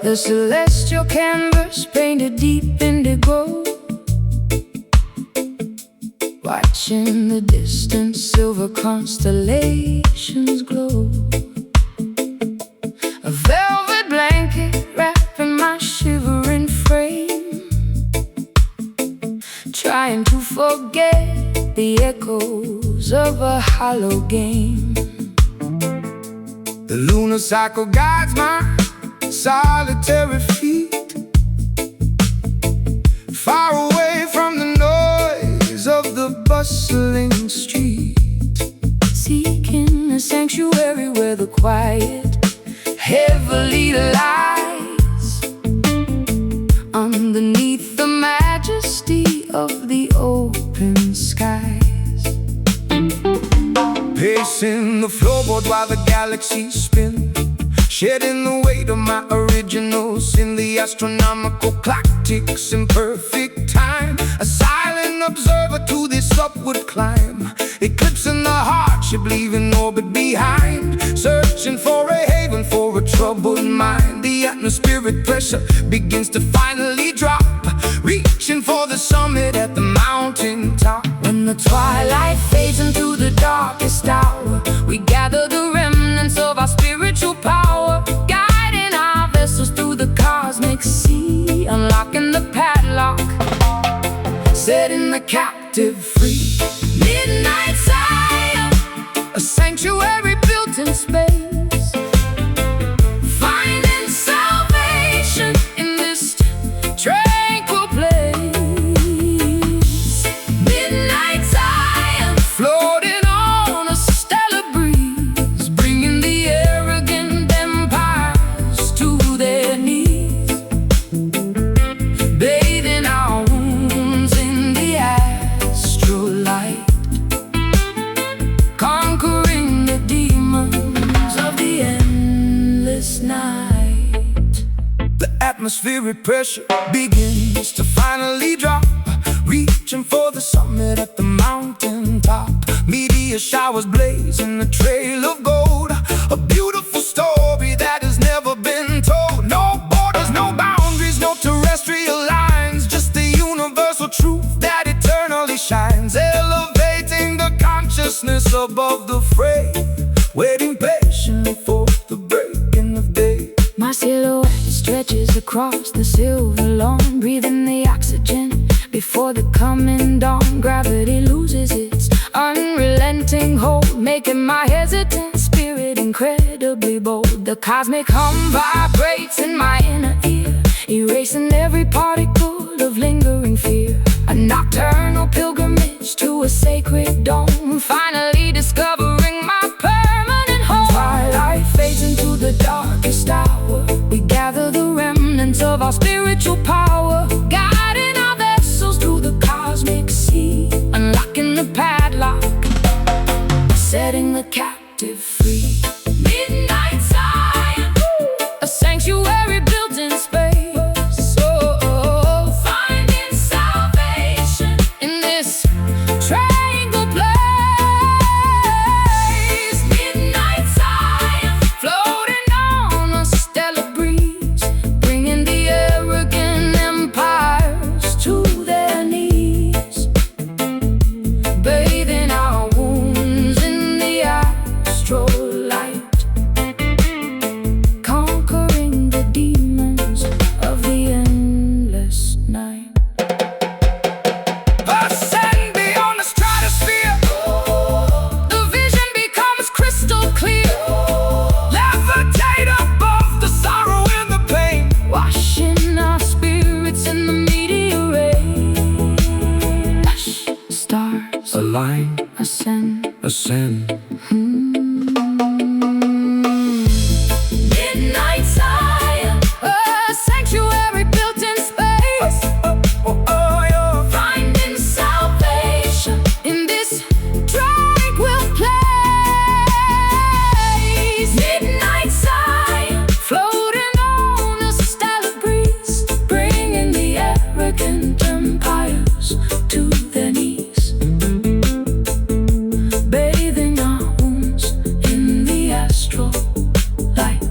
The celestial canvas painted deep indigo, watching the distant silver constellations glow. A velvet blanket wrapping my shivering frame, trying to forget the echoes of a hollow game. The lunar cycle guides my solitary feet, far away from the noise of the bustling street, seeking a sanctuary where the quiet heavily lies underneath the majesty of the open skies. Pacing the floorboard while the galaxies spin, shedding the weight of my original sin. The astronomical clock ticks in perfect time, a silent observer to this upward climb, eclipsing the hardship, leaving orbit behind, searching for a haven for a troubled mind. The atmospheric pressure begins to finally drop, reaching for the summit at the mountain top. When the twilight fades into the darkest hour, we gather the remnants of our spiritual power, guiding our vessels through the cosmic sea, unlocking the padlock, setting the captive free. Midnight Zion, A sanctuary built in space, finding salvation in this tranquil place. Midnight Zion, floating on a stellar breeze, bringing the arrogant empires to their knees, bathing our wounds in the astral light, conquering the demons of the endless night. the atmospheric pressure begins to finally drop, reaching for the summit at the mountain top. Meteor showers blazing a trail of gold, a beautiful story that has never been told. No borders, no boundaries, no terrestrial lines, just the universal truth that eternally shines, elevating the consciousness above the fray, waiting patiently for the breaking of day. My silhouette stretches across the silver lawn, breathing the oxygen before the coming dawn. Gravity loses its unrelenting hold, making my hesitant spirit incredibly bold. The cosmic hum vibrates in my inner ear, erasing every particle of lingering fear. A nocturnal pilgrimage to a sacred dome, finally discovering my permanent home. Twilight fades into the darkest hour, we gather the remnants of our spiritual power, guiding our vessels through the cosmic sea, unlocking the padlock, setting the captive free. Midnight Zion, a sanctuary built in space, finding salvation in this tranquil place. Midnight Zion, floating on a stellar breeze, bringing the arrogant empires to their knees, bathing our wounds in the ascend. Ascend. Midnight Zion, a sanctuary built in space. Finding salvation in this tranquil place. Midnight Zion, floating on a stellar breeze, bringing the arrogant empires to their knees. Bathing our wounds in the astral light,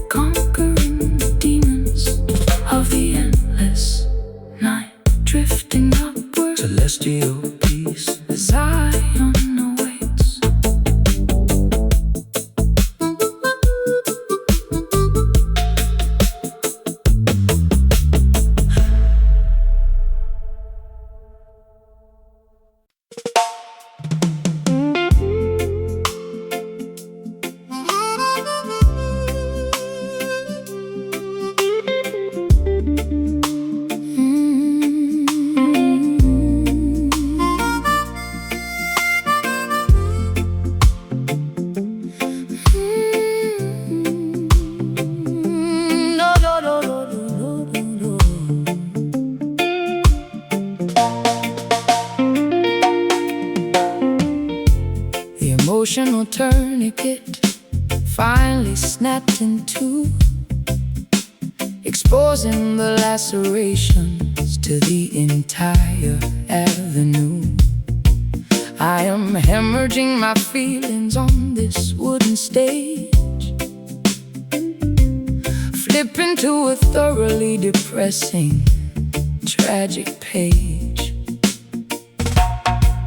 conquering the demons of the endless night, drifting upward, Celestial peace. Zion awaits. No, no, no, no, no, no, no. The emotional tourniquet finally snapped in two, exposing the lacerations to the entire avenue. I am hemorrhaging my feelings on this wooden stage, flipping to a thoroughly depressing, tragic page.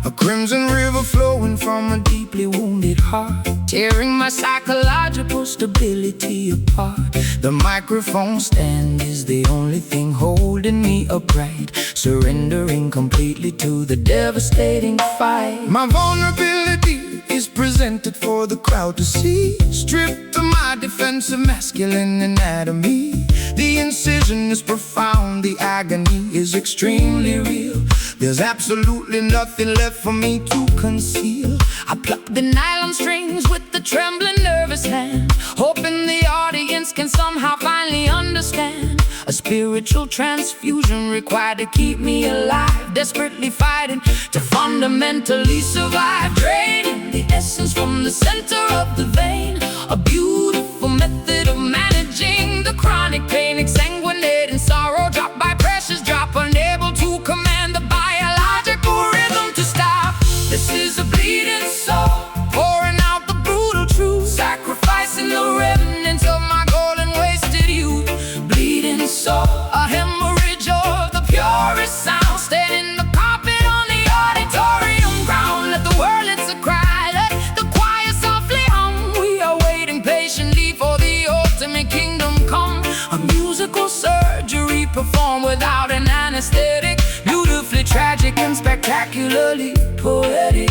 A crimson river flowing from a deeply wounded heart, Tearing my psychological stability apart. the microphone stand is the only thing holding me upright, surrendering completely to the devastating fight. My vulnerability is presented for the crowd to see, stripped of my defensive masculine anatomy. The incision is profound, the agony is extremely real. There's absolutely nothing left for me to conceal. I pluck the nylon strings with the trembling, nervous hand, hoping the audience can somehow finally understand. A spiritual transfusion required to keep me alive, desperately fighting to fundamentally survive. Draining the essence from the center of the vein, a beautiful method of managing the chronic pain, exsanguinating sorrow, drop by precious drop, unable to command the biological rhythm to stop. This is a bleeding soul, pouring out the brutal truth, sacrificing the remnants of my golden wasted youth. Bleeding soul, a hemorrhage of the purest sound, staining the carpet on the auditorium ground. Let the wordlets cry, let the choir softly hum. We are waiting patiently for the ultimate kingdom come. A musical surgery performed without an anesthetic, beautifully tragic and spectacularly poetic.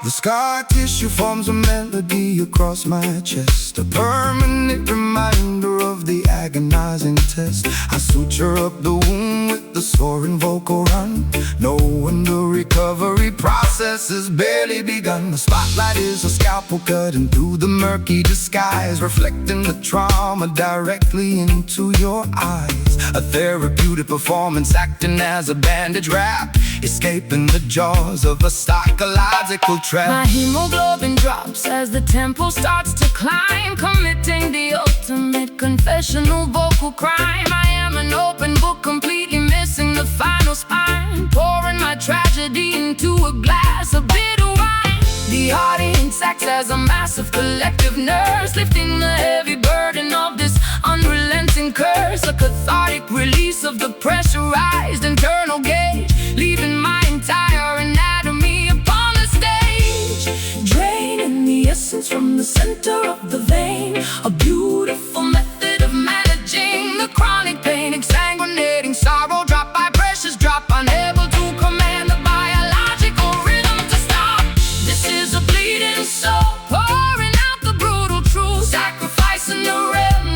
The scar tissue forms a melody across my chest, a permanent reminder of the agonizing test. I suture up the wound with the soaring vocal run, knowing the recovery process has barely begun. The spotlight is a scalpel cutting through the murky disguise, reflecting the trauma directly into your eyes. A therapeutic performance acting as a bandage wrap, escaping the jaws of a psychological trap. My hemoglobin drops as the tempo starts to climb, committing the ultimate confessional vocal crime. I am an open book, completely missing the final spine, pouring my tragedy into a glass of bitter wine. The audience acts as a massive collective nurse, lifting the heavy burden of this unrelenting curse. A cathartic release of the pressurized internal gauge, leaving my entire anatomy upon the stage. Draining the essence from the center of the vein, a beautiful method of managing the chronic pain, exsanguinating sorrow, drop by precious drop, unable to command the biological rhythm to stop. This is a bleeding soul, pouring out the brutal truth, sacrificing the remnants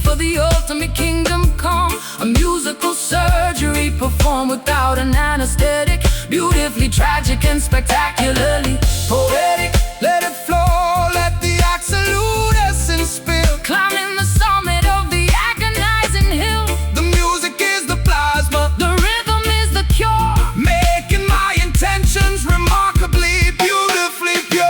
for the ultimate kingdom come. A musical surgery performed without an anesthetic, beautifully tragic and spectacularly poetic. Let it flow, let the absolute essence spill, Climbing the summit of the agonizing hill. the music is the plasma, The rhythm is the cure, making my intentions remarkably, beautifully pure.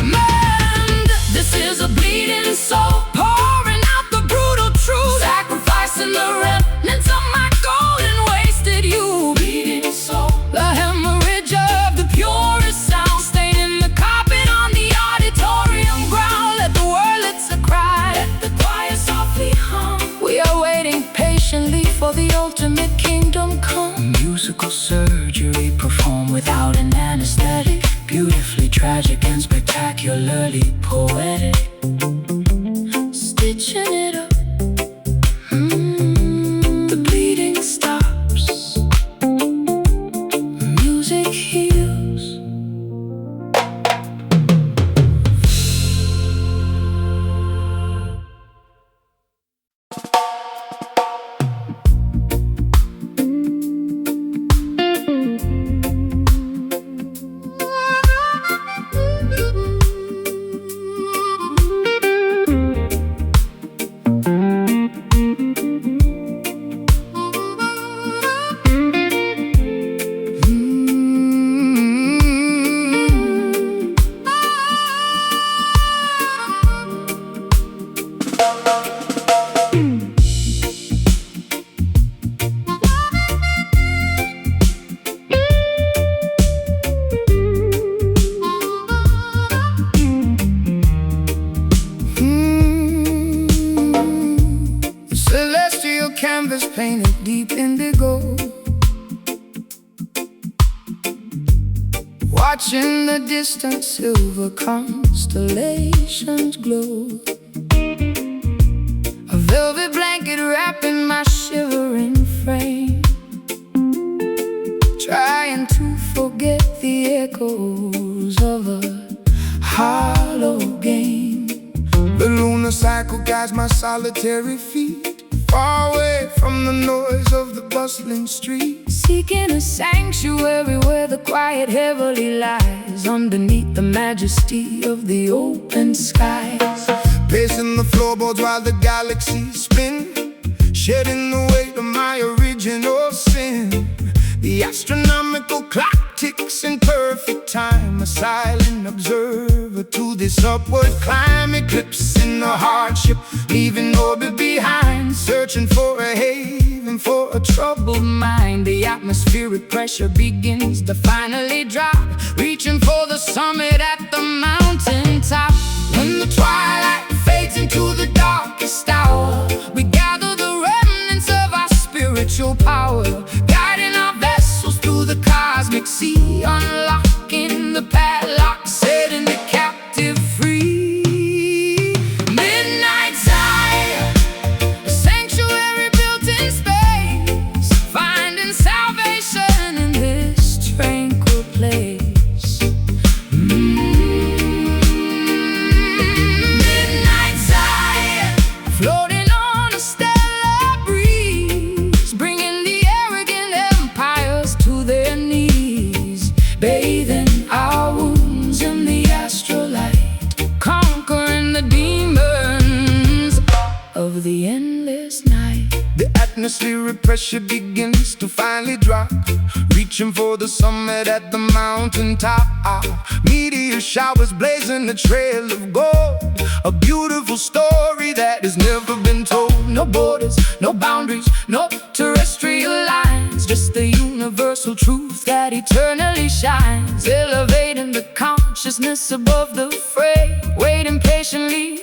man. This is a bleeding soul, pouring out the brutal truth, sacrificing the remnants of my golden wasted youth. Bleeding soul, the hemorrhage of the purest sound, staining the carpet on the auditorium ground. Let the wordlets cry, let the choir softly hum. We are waiting patiently for the ultimate kingdom come. Musical surgery performed without an anesthetic, beautifully tragic and spectacularly poetic. Stitching it up, the bleeding stops, music heals. Celestial canvas painted deep indigo, watching the distant silver constellations glow. A velvet blanket wrapping my shivering frame, trying to forget the echoes of a hollow game. The lunar cycle guides my solitary feet, far away from the noise of the bustling street, Seeking a sanctuary where the quiet heavily lies, underneath the majesty of the open skies. pacing the floorboards while the galaxies spin, shedding the weight of my original sin. The astronomical clock ticks in perfect time, a silent observer to this upward climb, eclipsing the hardship, leaving orbit behind, searching for a haven for a troubled mind. The atmospheric pressure begins to finally drop, reaching for the summit at the mountain top. When the twilight fades into the darkest hour, We gather the remnants of our spiritual power, guiding our vessels through the cosmic sea, unlocking the padlock, setting the captive free. midnight Zion, A sanctuary built in space, finding salvation in this tranquil place. midnight Zion, Floating on a stellar breeze, bringing the arrogant empires to their knees, bathing our wounds in the astrolight, conquering the demons of the endless night. the atmospheric pressure begins to finally drop, reaching for the summit at the mountain top. Meteor showers blazing a trail of gold, a beautiful story that has never been told. No borders, no boundaries, no terrestrial lines, just the universal truth that eternally shines, elevating the consciousness above the fray, waiting patiently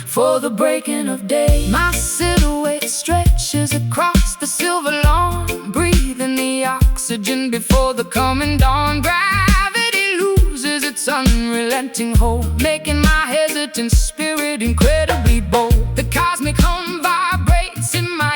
for the breaking of day. My silhouette stretches across the silver lawn, breathing the oxygen before the coming dawn. Gravity loses its unrelenting hold, making my hesitant spirit incredibly bold. The cosmic hum vibrates in my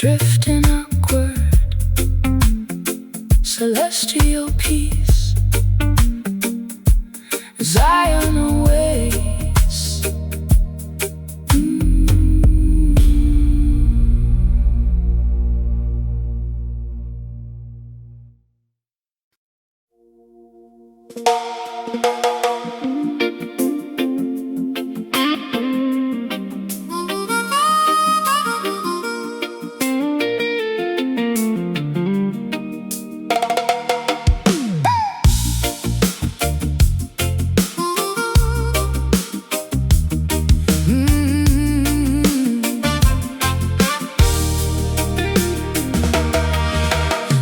drifting upward, celestial peace, Zion awaits.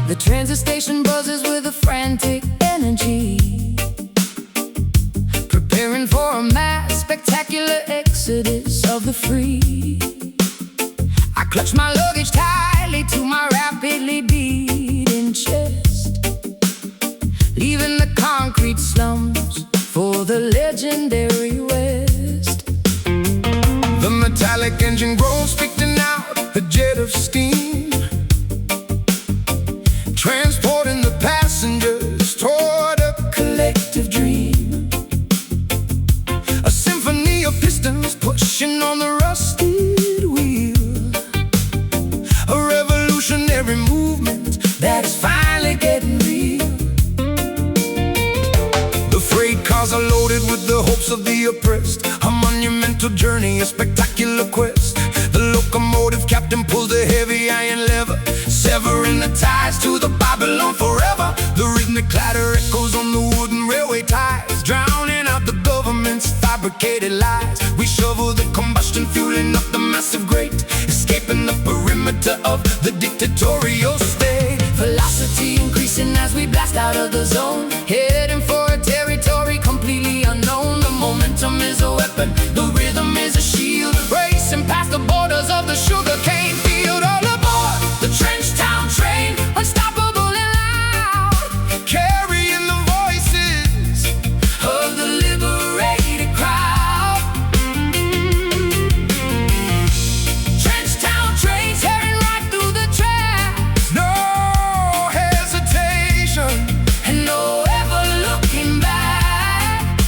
The transit station buzzes with a frantic energy, preparing for a mass spectacular exodus of the free. I clutch my luggage tightly to my rapidly beating chest, leaving the concrete slums for the legendary West. The metallic engine groans, spitting out a jet of steam, transporting the passengers toward a collective dream. A symphony of pistons pushing on the rusted wheel, a revolutionary movement that is finally getting real. The freight cars are loaded with the hopes of the oppressed, a monumental journey, a spectacular quest. The locomotive captain pulls the heavy iron lever, severing the ties to the Babylon forever. The rhythmic clatter echoes on the wooden railway ties, drowning out the government's fabricated lies. We shovel the combustion, fueling up the massive grate, escaping the perimeter of the dictatorial state. Velocity increasing as we blast out of the zone, heading for a territory completely unknown. The momentum is a weapon, the rhythm is a shield, racing past the borders of the sugarcane field. All aboard the trench town train, unstoppable and loud, carrying the voices of the liberated crowd. Trench town train tearing right through the tracks, no hesitation and no ever looking back.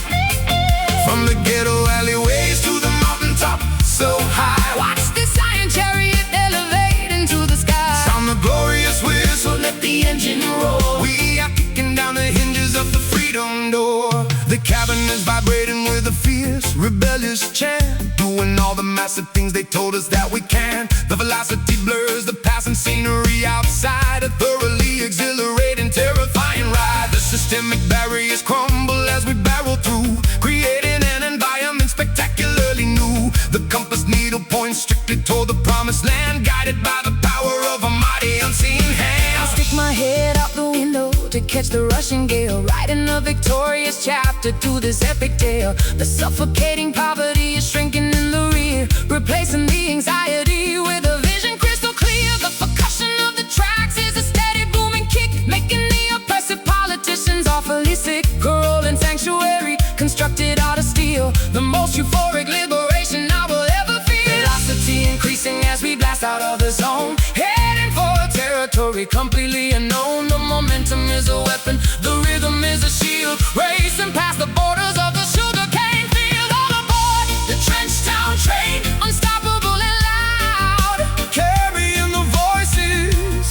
From the ghetto alleyways to the mountaintop so high, watch this iron chariot elevate into the sky. Sound the glorious whistle, let the engine roar. We are kicking down the hinges of the freedom door. The cabin is vibrating with a fierce, rebellious chant, doing all the massive things they told us that we can. The velocity blurs the passing scenery outside, a thoroughly exhilarating, terrifying ride. The systemic barriers crumble as we barrel through, creating an environment spectacularly new. The compass needle points strictly toward the promised land, guided by the power of a mighty unseen hand. I'll stick my head out the window to catch the rushing gale, writing a victorious chapter to this epic tale. The suffocating poverty is shrinking in the rear, replacing the anxiety with a vision crystal clear. The percussion of the tracks is a steady booming kick, making the oppressive politicians awfully sick. A rolling sanctuary constructed out of steel, the most euphoric liberation I will ever feel. Velocity increasing as we blast out of the zone, heading for a territory completely unknown. The momentum is a weapon, the rhythm is a shield, racing past the borders of the sugarcane field. All aboard the trench town train, unstoppable and loud, carrying the voices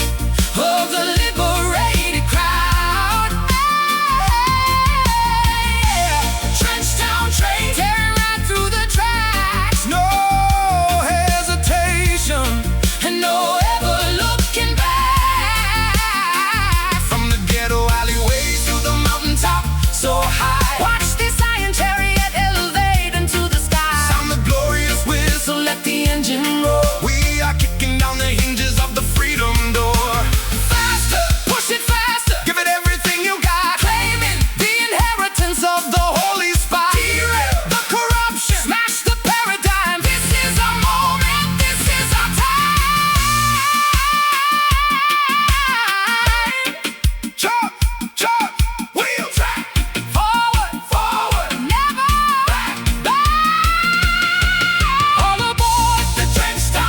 of the liberated crowd. Trench town train tearing right through the tracks, no hesitation and no ever looking back. From the ghetto alleyways to the mountaintop so high, watch this iron chariot elevate into the sky. Sound the glorious whistle, let the engine roar. We are kicking down the hinges of the freedom door. Faster, push it faster, give it everything you got, claiming the inheritance of the holy spot. Derail the corruption, smash the paradigm. This is our moment, this is our time. Chop, chop, wheel track, forward, forward, never back, back. All aboard the trench town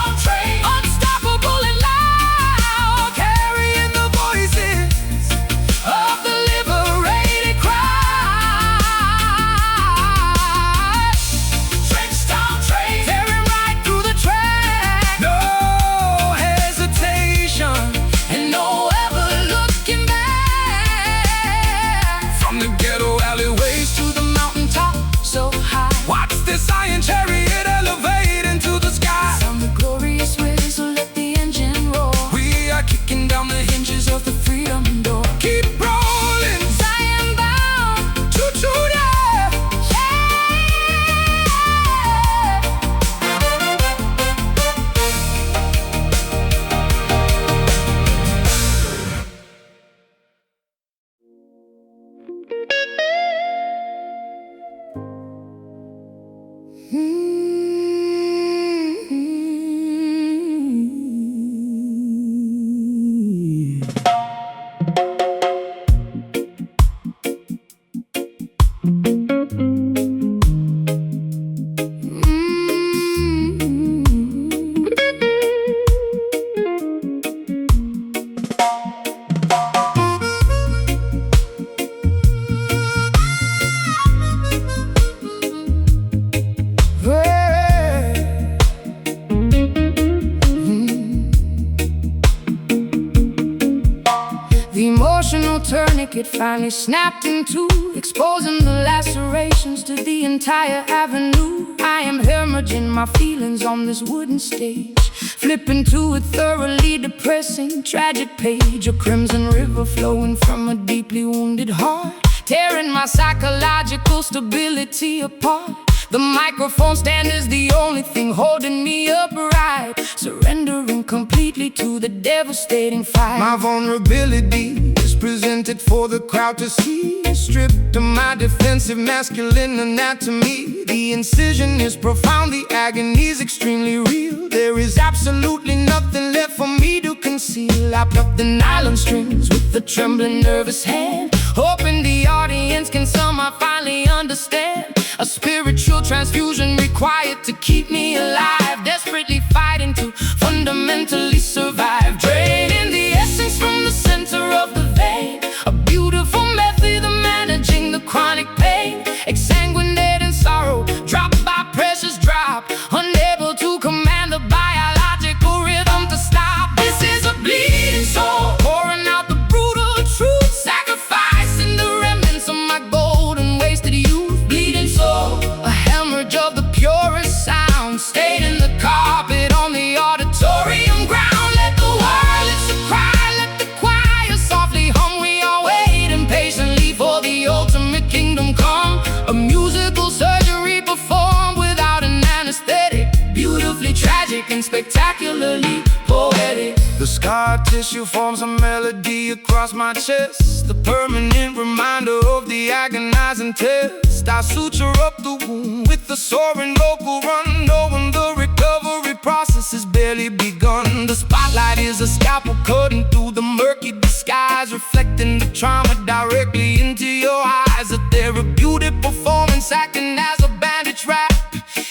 circuit finally snapped in two, exposing the lacerations to the entire avenue. I am hemorrhaging my feelings on this wooden stage, flipping to a thoroughly depressing, tragic page, a crimson river flowing from a deeply wounded heart, tearing my psychological stability apart. The microphone stand is the only thing holding me upright, surrendering completely to the devastating fight. My vulnerability is presented for the crowd to see, stripped of my defensive masculine anatomy. The incision is profound, the agony is extremely real. There is absolutely nothing left for me to conceal. Lapped up the nylon strings with a trembling, nervous hand, hoping the audience can somehow finally understand. A spiritual transfusion required to keep me alive, desperately fighting to fundamentally survive, draining the essence from the center of the vein. A beautiful method of managing the chronic pain, exsanguinating sorrow, drop by precious drop, unable to command the biological rhythm to stop. This is a bleeding soul, pouring out the brutal truth, sacrificing the remnants of my golden wasted youth. Bleeding soul, a hemorrhage of the purest sound, staining the carpet on the auditorium ground. Let the violence cry, let the choir softly hum. We are waiting patiently for the ultimate kingdom come. A musical surgery performed without an anesthetic, beautifully tragic and spectacularly poetic. The scar tissue forms a melody across my chest, the permanent reminder of the agonizing test. I suture up the wound with the soaring local run, knowing the recovery process has barely begun. The spotlight is a scalpel cutting through the murky disguise, reflecting the trauma directly into your eyes. A therapeutic performance acting as a bandage wrap,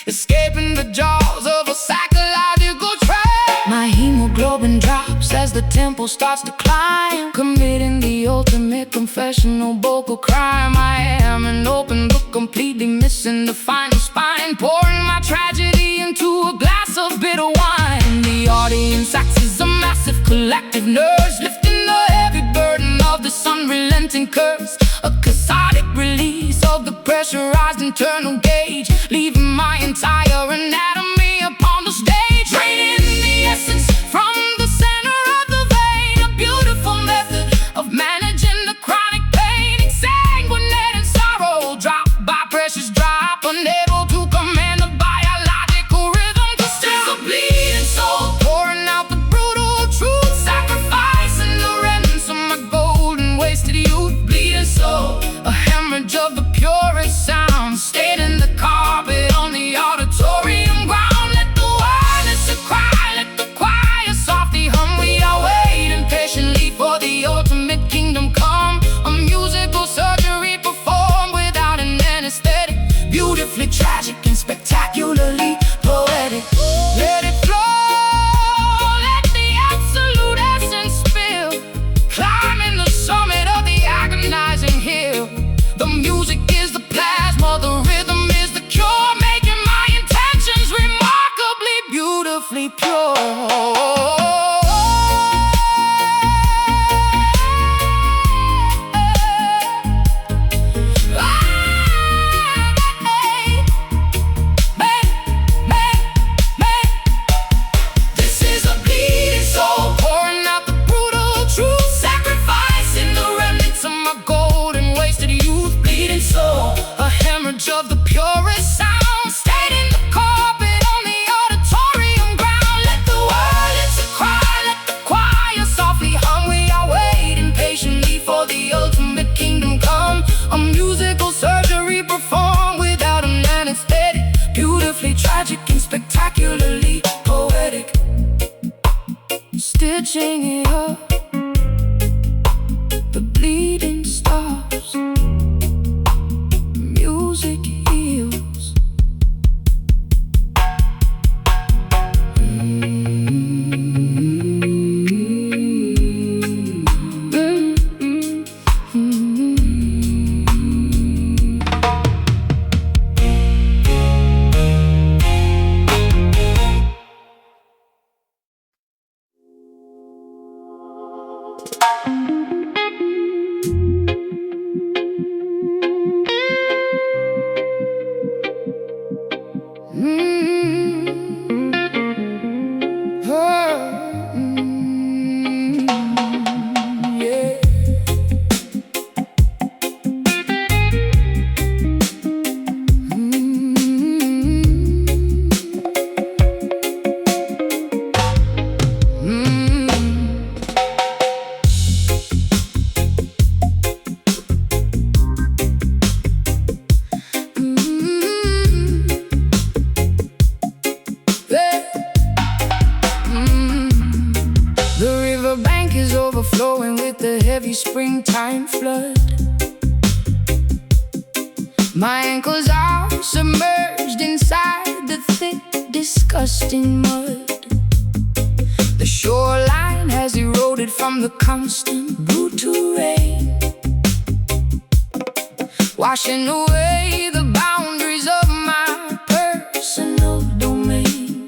escaping the jaws of a psychological trap. My hemoglobin drops as the tempo starts to climb, committing the ultimate confessional vocal crime. I am an open book, completely missing the final spine, pouring my tragedy into a glass of bitter wine. The audience acts as a massive collective nurse, lifting the heavy burden of this unrelenting curse. A cathartic release of the pressurized internal gauge, leaving my entire anatomy upon the stage, draining the essence from the center of the vein. A beautiful method of managing the chronic pain, exsanguinating sorrow, drop by precious drop, unable to command the biological rhythm to still. A bleeding soul, pouring out the brutal truth, sacrificing the remnants of my golden wasted youth. Bleeding soul, a hemorrhage of the purest sound, staining the carpet on the auditorium ground. Let the violence cry, let the choir softly hum. We are waiting patiently for the ultimate kingdom come. A musical surgery performed without an anesthetic, beautifully tragic and spectacularly poetic. Let it flow, let the absolute essence spill, climbing the summit of the agonizing hill. The music is the plasma, the rhythm is the cure, making my intentions remarkably beautifully pure. This is a bleeding soul, pouring out the brutal truth, sacrificing the remnants of my golden wasted youth. Bleeding soul, a hemorrhage of the purest sound, staining the carpet on the auditorium ground. Let the violence cry, let the choir softly hum. We are waiting patiently for the ultimate kingdom come. A musical surgery performed without an anesthetic, beautifully tragic and spectacularly poetic. Stitching it up, the bleeding stops, music heals. Hey. The riverbank is overflowing with the heavy springtime flood. My ankles are submerged inside the thick, disgusting mud. The shoreline has eroded from the constant, brutal rain, washing away the boundaries of my personal domain.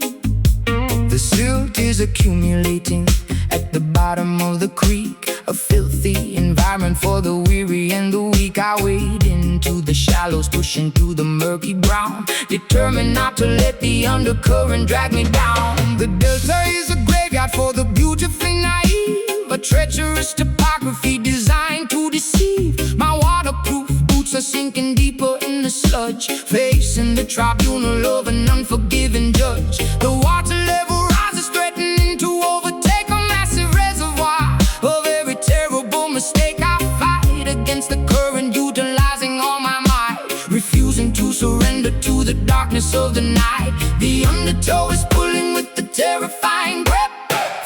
The silt is accumulating at the bottom of the creek, a filthy environment for the weary and the weak. I wade into the shallows, pushing through the murky brown, determined not to let the undercurrent drag me down. The delta is a graveyard for the beautifully naive, a treacherous topography designed to deceive. My waterproof boots are sinking deeper in the sludge, facing the tribunal of an unforgiving judge. The water level rises, threatening to overtake a massive reservoir of every terrible mistake. I fight against the current, utilizing all my might, refusing to surrender to the darkness of the night. The undertow is pulling with the terrifying grip,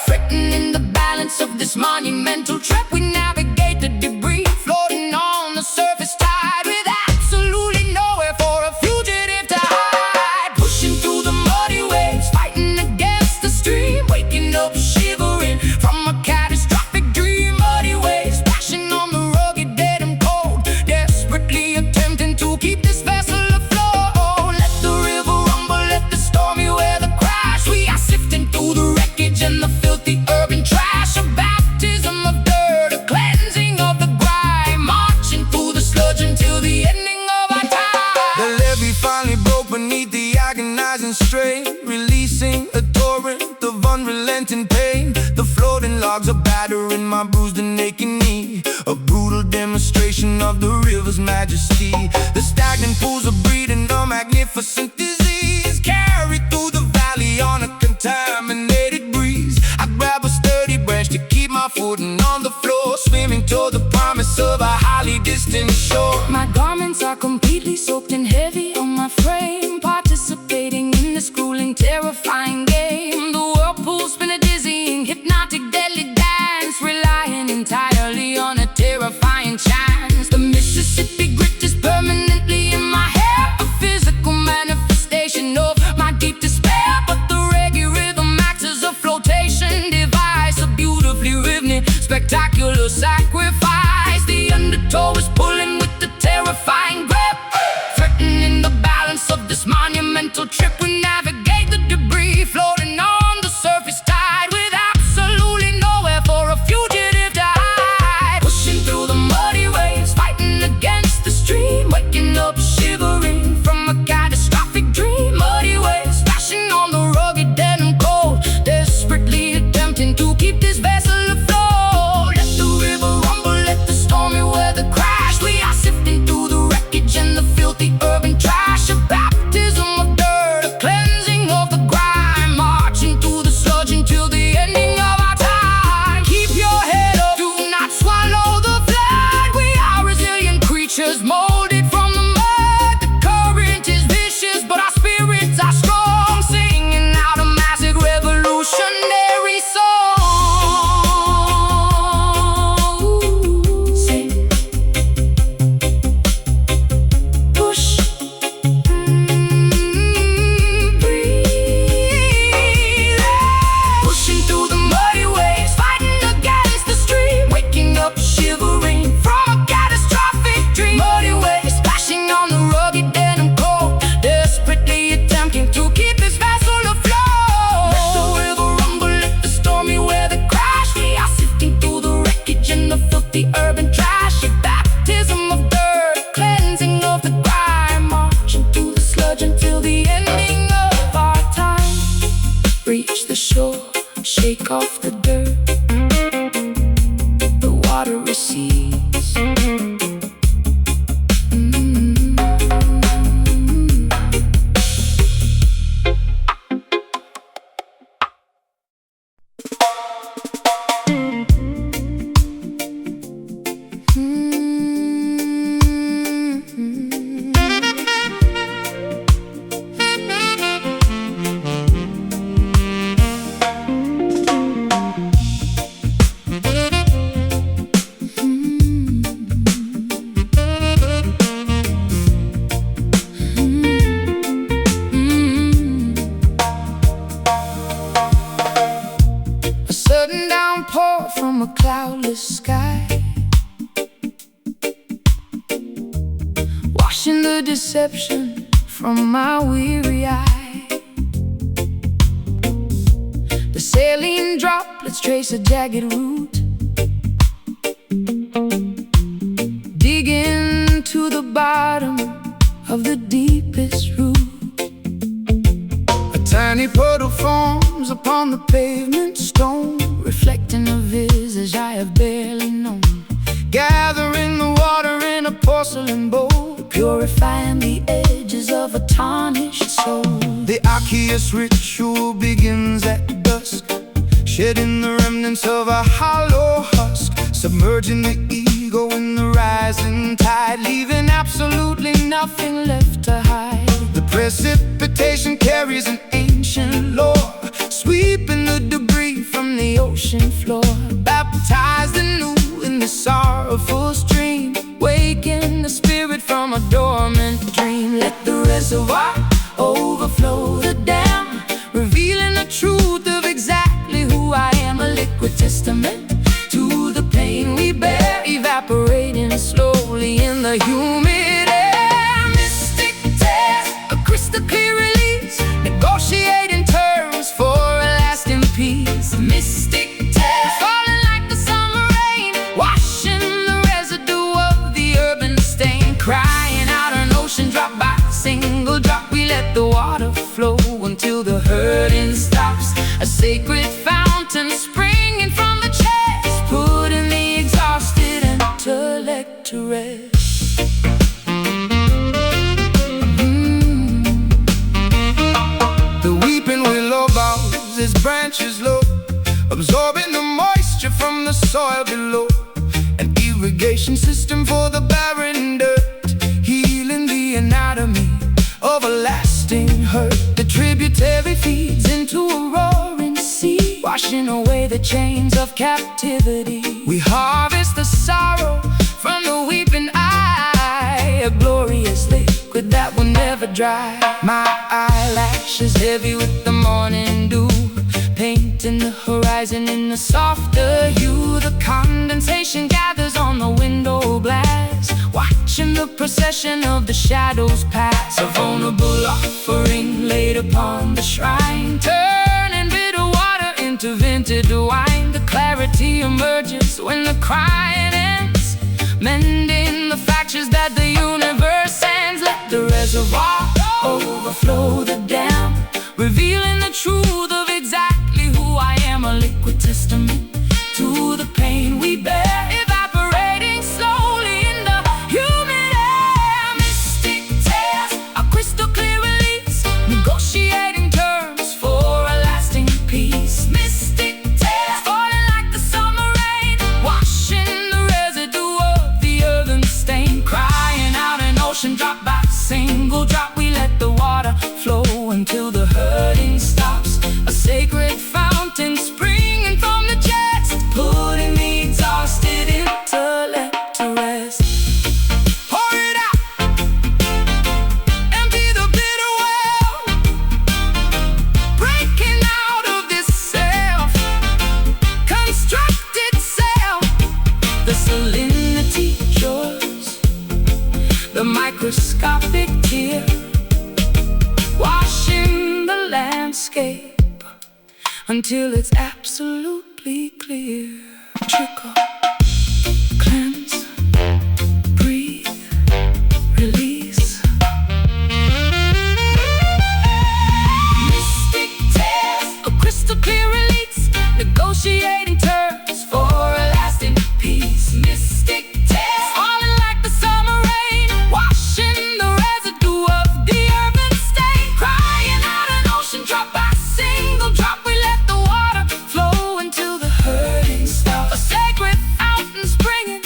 threatening the balance of this monumental trip. We navigate the debris, floating on the surface tide, with absolutely nowhere for a fugitive to hide. Pushing through the muddy waves, fighting against the stream, waking up shivering from a catastrophic dream. Muddy waves splashing on the rugged, dead and cold, desperately attempting to keep this vessel afloat. Let the river rumble, let the stormy weather crash. We are sifting through the wreckage and the filthy urban trash. A baptism of dirt, a cleansing of the grime, marching through the sludge until the ending of our time. The levee finally broke beneath the agonizing strain, releasing a torrent of unrelenting pain. The floating logs are battering my bruised and aching knee, a brutal demonstration of the river's majesty. The stagnant pools are breeding a magnificent disease, carried through the valley on a contaminated breeze. I grab a sturdy branch to keep my footing on the floor, swimming toward the promise of a highly distant shore. My garments are completely soaked and heavy on my frame, participating in this grueling, terrifying game. The whirlpool spin a dizzying, hypnotic, deadly dance, relying entirely on a terrifying chance. The Mississippi grit is permanently in my hair, a physical manifestation of my deep despair. But the reggae rhythm acts as a flotation device, a beautifully rhythmic, spectacular sacrifice. The undertow is pulling with the terrifying grip, threatening the balance of this monumental trip. We navigate the debris, floating on the surface tide, with absolutely nowhere for a fugitive to hide. Pushing through the muddy waves, fighting against the stream, waking up shivering from a catastrophic dream. Muddy waves splashing on the rugged, dead and cold, desperately attempting to keep this vessel afloat. Let the river rumble, let the stormy weather crash. We are sifting through the wreckage and the filthy urban trash. A baptism of dirt, a cleansing of the grime, marching through the sludge until the ending of our time. Keep your head up, do not swallow the flood. We are resilient creatures, molded from the mud. The current is vicious, but our spirits are strong, singing out a massive revolutionary song. Sing, push, breathe. Pushing through the muddy waves, fighting against the stream, waking up shivering from a catastrophic dream. Muddy waves splashing on the rugged, dead and cold, desperately attempting to keep this vessel afloat. Let the river rumble, let the stormy weather crash. We are sifting through the wreckage and the filthy urban trash. A baptism of dirt, cleansing of the grime, marching through the sludge until the ending of our time. Reach the shore, shake off the dirt, the water recedes. downpour from a cloudless sky, washing the deception from my weary eye. The saline droplets trace a jagged route, digging to the bottom of the deepest root. A tiny puddle forms upon the pavement stone, reflecting a visage I have barely known. Gathering the water in a porcelain bowl, purifying the edges of a tarnished soul. The Arceus ritual begins at dusk, shedding the remnants of a hollow husk, submerging the ego in the rising tide, leaving absolutely nothing left to hide. The precipitation carries an ancient lore, sweeping the debris from the ocean floor. Baptized anew in the sorrowful stream, waking the spirit from a dormant dream. Let the reservoir overflow the dam, revealing the truth of exactly who I am. A liquid testament to the pain we bear, evaporating slowly in the humid air. Mystic tears, a crystal clear release, negotiating terms for a lasting peace. Mystic tears, falling like the summer rain, washing the residue of the urban stain. Crying out an ocean drop by single drop, we let the water flow until the hurting stops. A sacred fountain springing from the chest, putting the exhausted intellect to rest. The weeping willow bows its branches low, absorbing the moisture from the soil below. An irrigation system for the barren dirt, healing the anatomy of a lasting hurt. The tributary feeds into a roaring sea, washing away the chains of captivity. We harvest the sorrow from the weeping eye, a glorious liquid that will never dry. My eyelashes heavy with the morning dew, painting the horizon in a softer hue. The condensation gathers on the window glass, watching the procession of the shadows pass. A vulnerable offering laid upon the shrine, turning bitter water into vintage wine. The clarity emerges when the crying ends, mending the fractures that the universe sends. Let the reservoir overflow the dam, revealing the truth of exactly who I am. A liquid testament to the pain we bear, evaporating slowly in the humid air. Mystic tears, a crystal clear release, negotiating terms for a lasting peace. Mystic tears, falling like the summer rain, washing the residue of the earthen stain. Crying out an ocean drop by single drop, we let the water flow until the hurting stops. A sacred fountain springing from the chest, putting the exhausted intellect to rest. Pour it out, empty the bitter well, breaking out of this self-constructed self. The salinity shores, the microscopic tear, washing the landscape until it's absolutely clear. Trickle, cleanse, breathe, release. Mystic tears, a crystal clear release, negotiating terms for a lasting peace. Mystic tears, falling like the summer rain, washing the residue of the urban stain. Crying out an ocean drop by single drop, we let the water flow until the hurting stops. A sacred fountain springing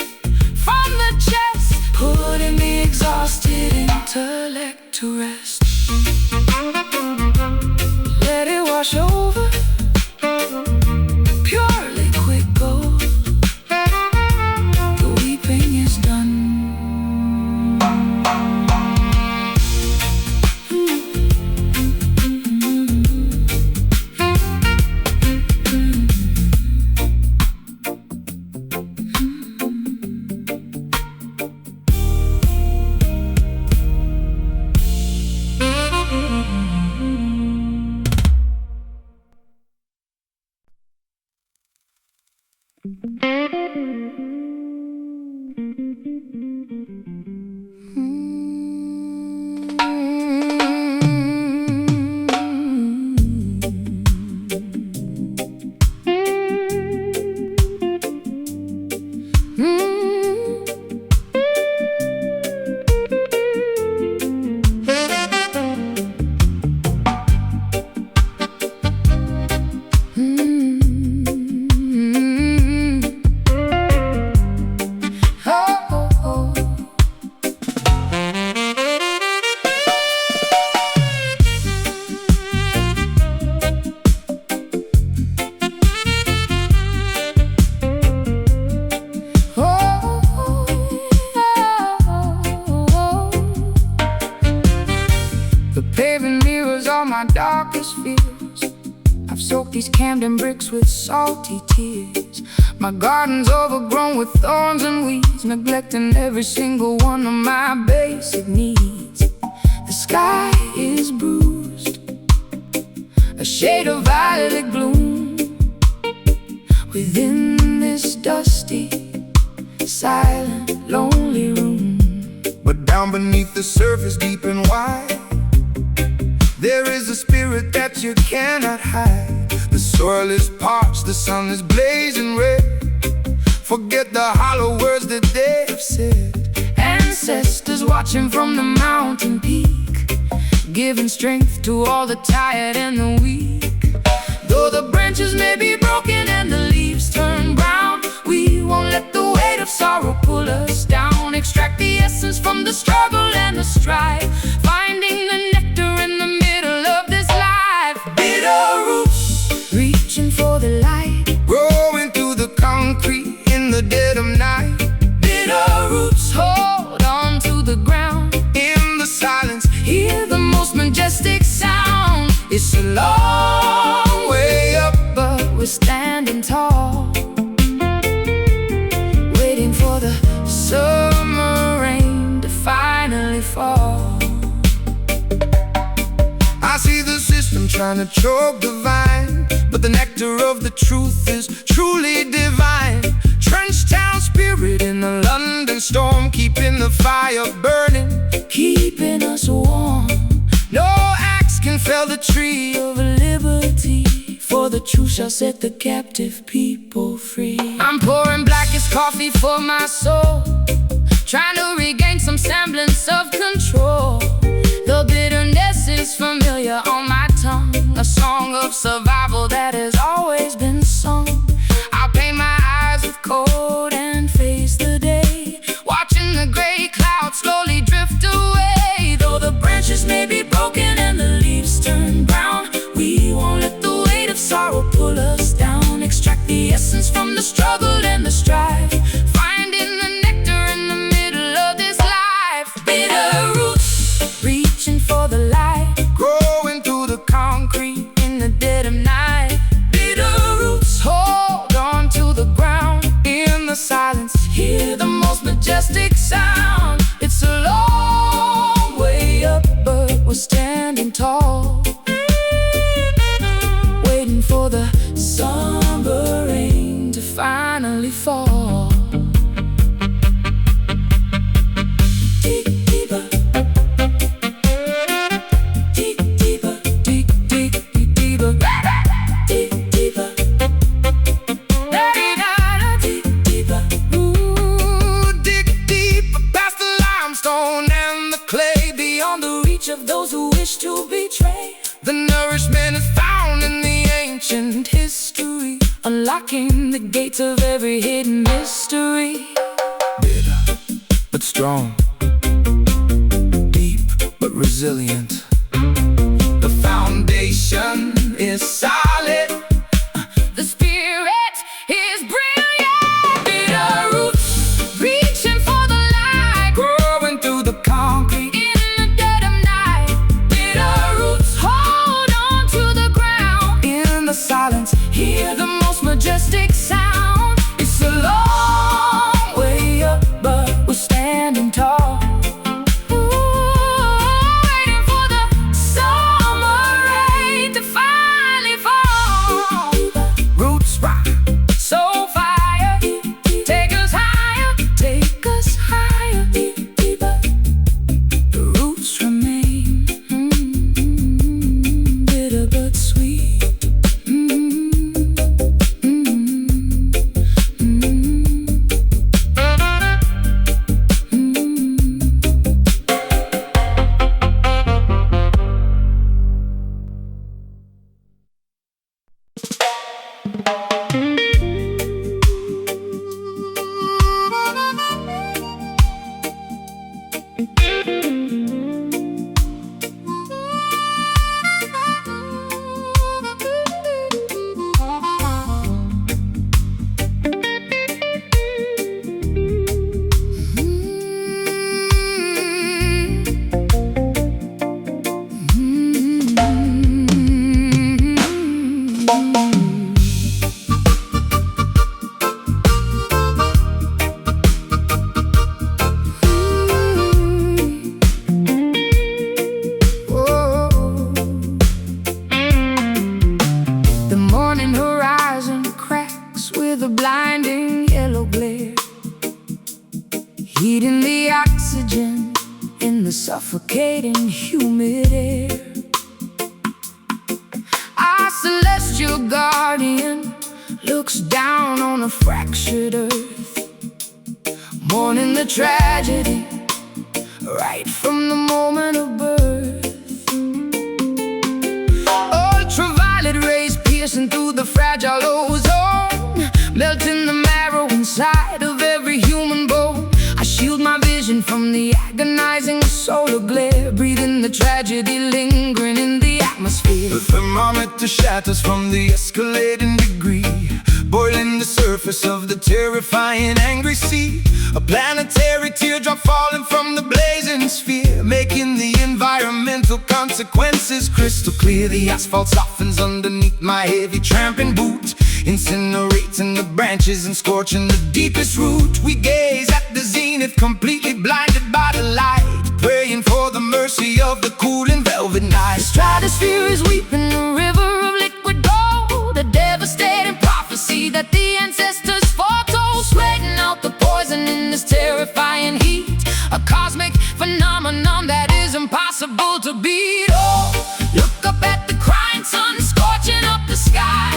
from the chest, putting the exhausted intellect to rest. Let it wash over, pure liquid gold. The weeping is done. My darkest fears, I've soaked these Camden bricks with salty tears. My garden's overgrown with thorns and weeds, neglecting every single one of my basic needs. The sky is bruised, a shade of violet gloom, within this dusty, silent, lonely room. But down beneath the surface, deep and wide, there is a spirit that you cannot hide. The soil is parched, the sun is blazing red. Forget the hollow words that they have said. Ancestors watching from the mountain peak, giving strength to all the tired and the weak. Though the branches may be broken and the leaves turn brown, we won't let the weight of sorrow pull us down. Extract the essence from the struggle and the strife, finding the nectar in the middle of this life. Bitter roots, reaching for the light, growing through the concrete in the dead of night. Bitter roots, hold on to the ground. In the silence, hear the most majestic sound. It's a long way up, but we're standing tall, waiting for the summer rain to finally fall. I see the system trying to choke the vine, but the nectar of the truth is truly divine. Trench town spirit in the London storm, keeping the fire burning, keeping us warm. No axe can fell the tree of liberty, for the truth shall set the captive people free. I'm pouring blackest coffee for my soul, trying to regain some semblance of control. The bitterness is familiar on my tongue, a song of survival that has always been sung. I'll paint my eyes with cold and face the day, watching the gray clouds slowly drift away. Though the branches may be broken and the leaves turn brown, we won't let the weight of sorrow pull us down. Extract the essence from the struggle and the strife, finding the nectar in the middle of this life. Bitter roots, reaching for the light, growing through the concrete in the dead of night. Bitter roots, hold on to the ground. In the silence, hear the most majestic sound. It's a long way up, but we're standing tall, waiting for the summer rain to finally fall. Dig deeper, dig deeper, dig, dig, dig deeper, dig deeper, dig deeper. ooh, dig deeper past the limestone and the clay, Beyond the reach of those who wish to betray. the nourishment is found in the ancient history, unlocking the gates of every hidden mystery. bitter but strong, deep but resilient. The foundation is solid, The spirit is brilliant. Bitter roots, reaching for the light, growing through the concrete in the dead of night. Bitter roots, hold on to the ground. in the silence. Hear the most majestic sound. It's a long way up, but we're standing tall, waiting for the summer rain to finally fall. Roots rock, Soulfire. With a blinding yellow glare, heating the oxygen in the suffocating humid air. Our celestial guardian looks down on a fractured earth, mourning the tragedy right from the moment of birth. Ultraviolet rays piercing through the fragile ozone, melting the marrow inside of every human bone. I shield my vision from the agonizing solar glare, breathing the tragedy lingering in the atmosphere. The thermometer shatters from the escalating degree, boiling the surface of the terrifying angry sea. A planetary teardrop falling from the blazing sphere, making the environmental consequences crystal clear. The asphalt softens underneath my heavy tramping boot, incinerating the branches and scorching the deepest root. We gaze at the zenith, completely blinded by the light, praying for the mercy of the cooling velvet night. The stratosphere is weeping a river of liquid gold, a devastating prophecy that the ancestors foretold, sweating out the poison in this terrifying heat, a cosmic phenomenon that is impossible to beat. Oh, look up at the crying sun, scorching up the sky,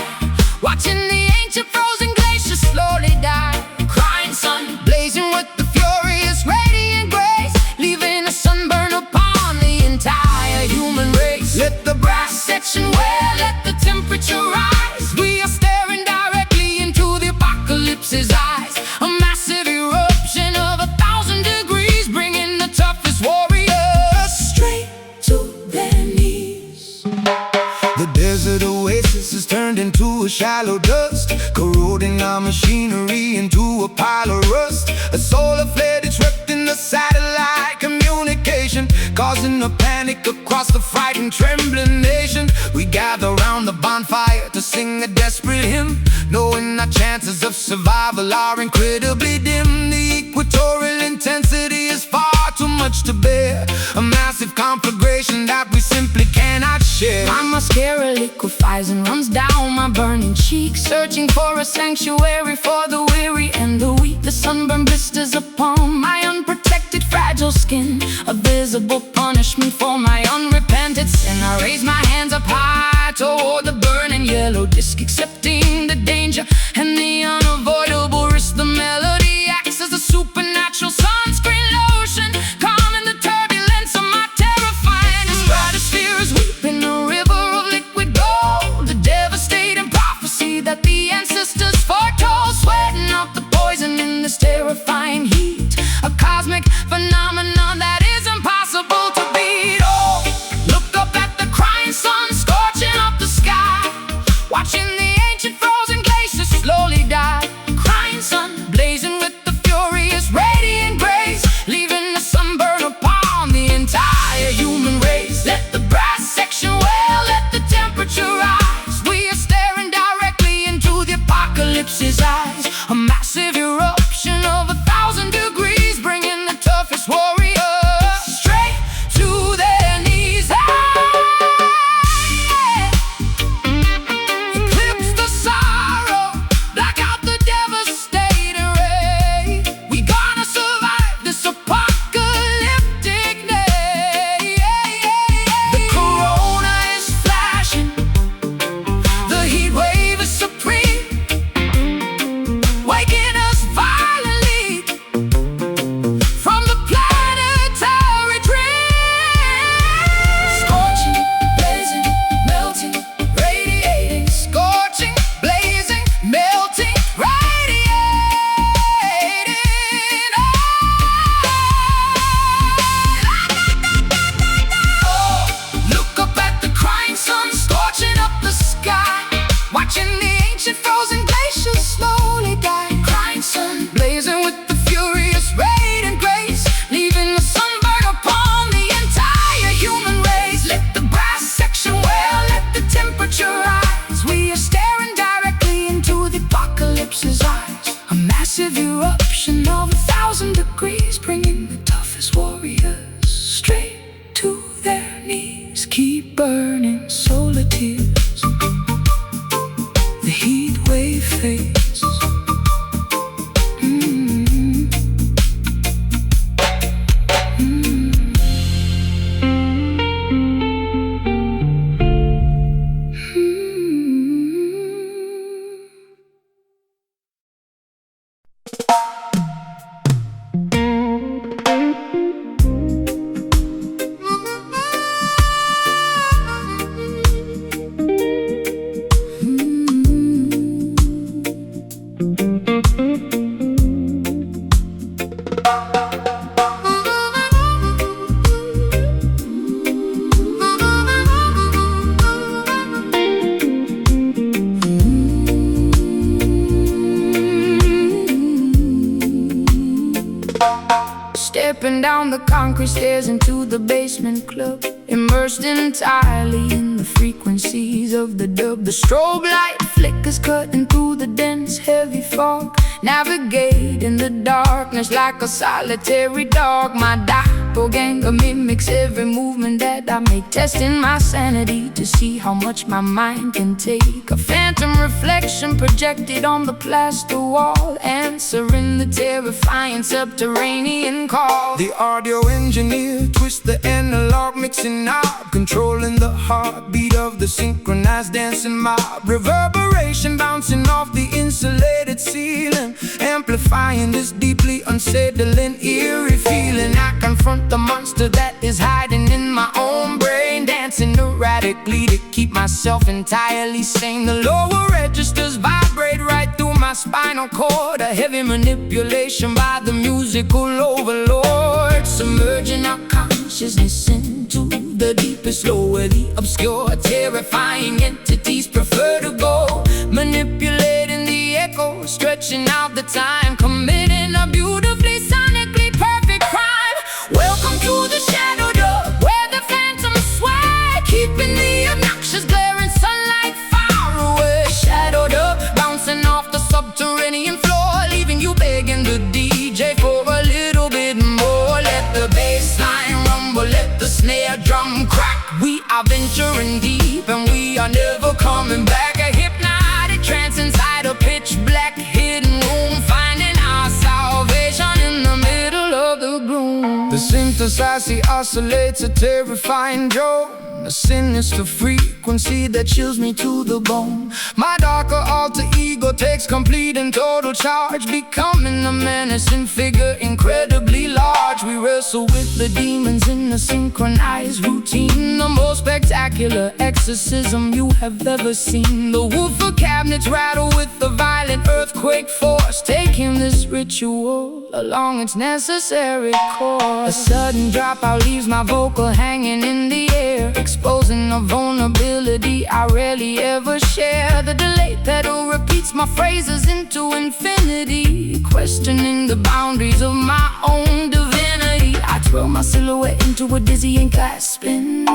watching the ancient frozen glaciers slowly die. Crying sun, blazing with the furious radiant grace, leaving a sunburn upon the entire human race. Let the brass section wear, let the temperature rise. We are staring directly into the apocalypse's eyes, a massive eruption of 1,000 degrees, bringing the toughest warriors straight to their knees. The desert oasis is turned into a shallow dust, corroding our machinery into a pile of rust. A solar flare disrupting the satellite communication, causing a panic across the frightened, trembling nation. We gather round the bonfire to sing a desperate hymn, knowing our chances of survival are incredibly dim. The equatorial intensity is far too much to bear, a massive conflagration that we simply cannot share. My mascara liquefies and runs down my burning cheeks, searching for a sanctuary for the weary and the weak. The sunburn blisters upon my unprotected, fragile skin, a visible punishment for my unrepented sin. I raise my hands up high toward the burning yellow disc, accepting the danger and the unavoidable risk. The melody acts as a supernatural sunscreen lotion, calming the turbulence of my terrifying. The stratosphere is weeping a river of liquid gold, a devastating prophecy that the ancestors foretold, sweating out the poison in this terrifying heat, a cosmic phenomenon that is impossible to beat. Oh, look up at the crying sun, scorching up the sky, watching the ancient frozen glaciers slowly die. Crying sun, blazing with the furious radiant grace, leaving the sunburn upon the entire human race. Let the brass section wail, let the temperature rise. We are staring directly into the apocalypse's eyes, a massive eruption of 1,000 degrees, bringing the toughest warriors straight to their knees. Eclipse pace. Stepping down the concrete stairs into the basement club, immersed entirely in the frequencies of the dub. The strobe light flickers cutting through the dense, heavy fog, navigating the darkness like a solitary dog. My doppelganger mimics every movement that I make, testing my sanity to see how much my mind can take. A phantom reflection projected on the plaster wall, answering the terrifying subterranean call. The audio engineer twists the analog mixing knob, controlling the heartbeat of the synchronized dancing mob. Reverberation bouncing off the insulated ceiling, amplifying this deeply unsettling, eerie feeling. I confront the monster that is hiding in my own brain, dancing erratically to keep myself entirely sane. The lower registers vibrate right through my spinal cord, a heavy manipulation by the musical overlord, submerging our consciousness into the deepest low, where the obscure, terrifying entities prefer to go. Manipulating the echo, stretching out the time, committing a beautifully sonically perfect crime. Welcome to the shadow dub, where the phantoms sway, keeping the obnoxious glaring sunlight far away. Shadow dub, bouncing off the subterranean floor, leaving you begging the DJ for a little bit more. Let the bass line rumble, let the snare drum crack. We are venturing deep and we are never coming back. A hypnotic trance inside a pitch black hidden room, finding our salvation in the middle of the gloom. The synthesizer oscillates a terrifying drone, a sinister frequency that chills me to the bone. My darker alter ego takes complete and total charge, becoming a menacing figure incredibly large. We wrestle with the demons in a synchronized routine, the most spectacular exorcism you have ever seen. The woofer cabinets rattle with the violent earthquake force, taking this ritual along its necessary course. A sudden dropout leaves my vocal hanging in the air, exposing a vulnerability I rarely ever share. The delay pedal repeats my phrases into infinity, questioning the boundaries of my own divinity. I twirl my silhouette into a dizzying glass spin,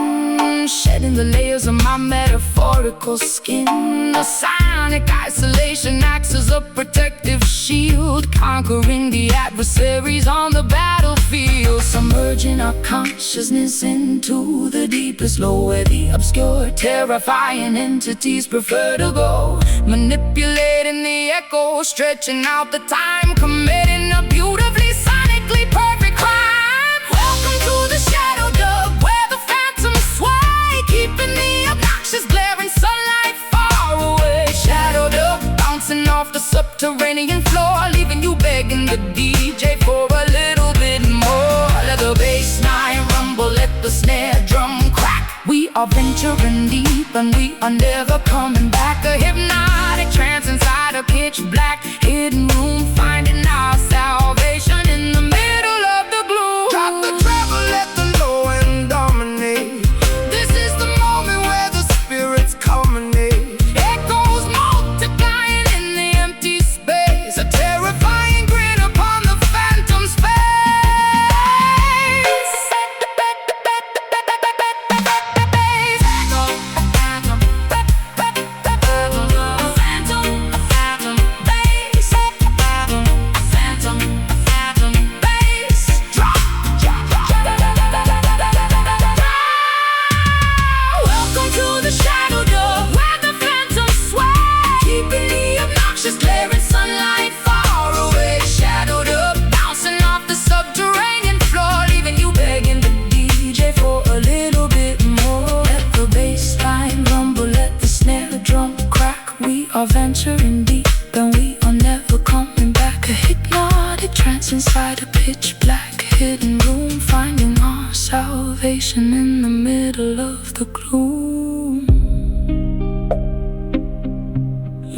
shedding the layers of my metaphorical skin. A sonic isolation acts as a protective shield, conquering the adversaries on the battlefield, submerging our consciousness into the deepest low, where the obscure, terrifying entities prefer to go. Manipulating the echo, stretching out the time, committing a beautifully sonically perfect crime. Welcome to the shadow dub, where the phantoms sway, keeping the obnoxious glaring sunlight far away. Shadow dub, bouncing off the subterranean floor, leaving you begging the DJ for a little bit more. Let the bass line rumble, let the snare drum crack. We are venturing deep and we are never coming back. A hypnotic trance inside a pitch black hidden room, finding our salvation in the middle of the gloom. Drop the treble, let the low end dominate. This is the moment where the Spirits culminate. echoes multiplying in the empty space, a terrifying grin upon the phantom's face. Phantom, phantom, phantom, bass. Just glaring sunlight far away, shadowed up, bouncing off the subterranean floor, leaving you begging the DJ for a little bit more. Let the bass line rumble, let the snare drum crack. We are venturing deep, and we are never coming back. A hypnotic trance inside a pitch black hidden room, finding our salvation in the middle of the gloom.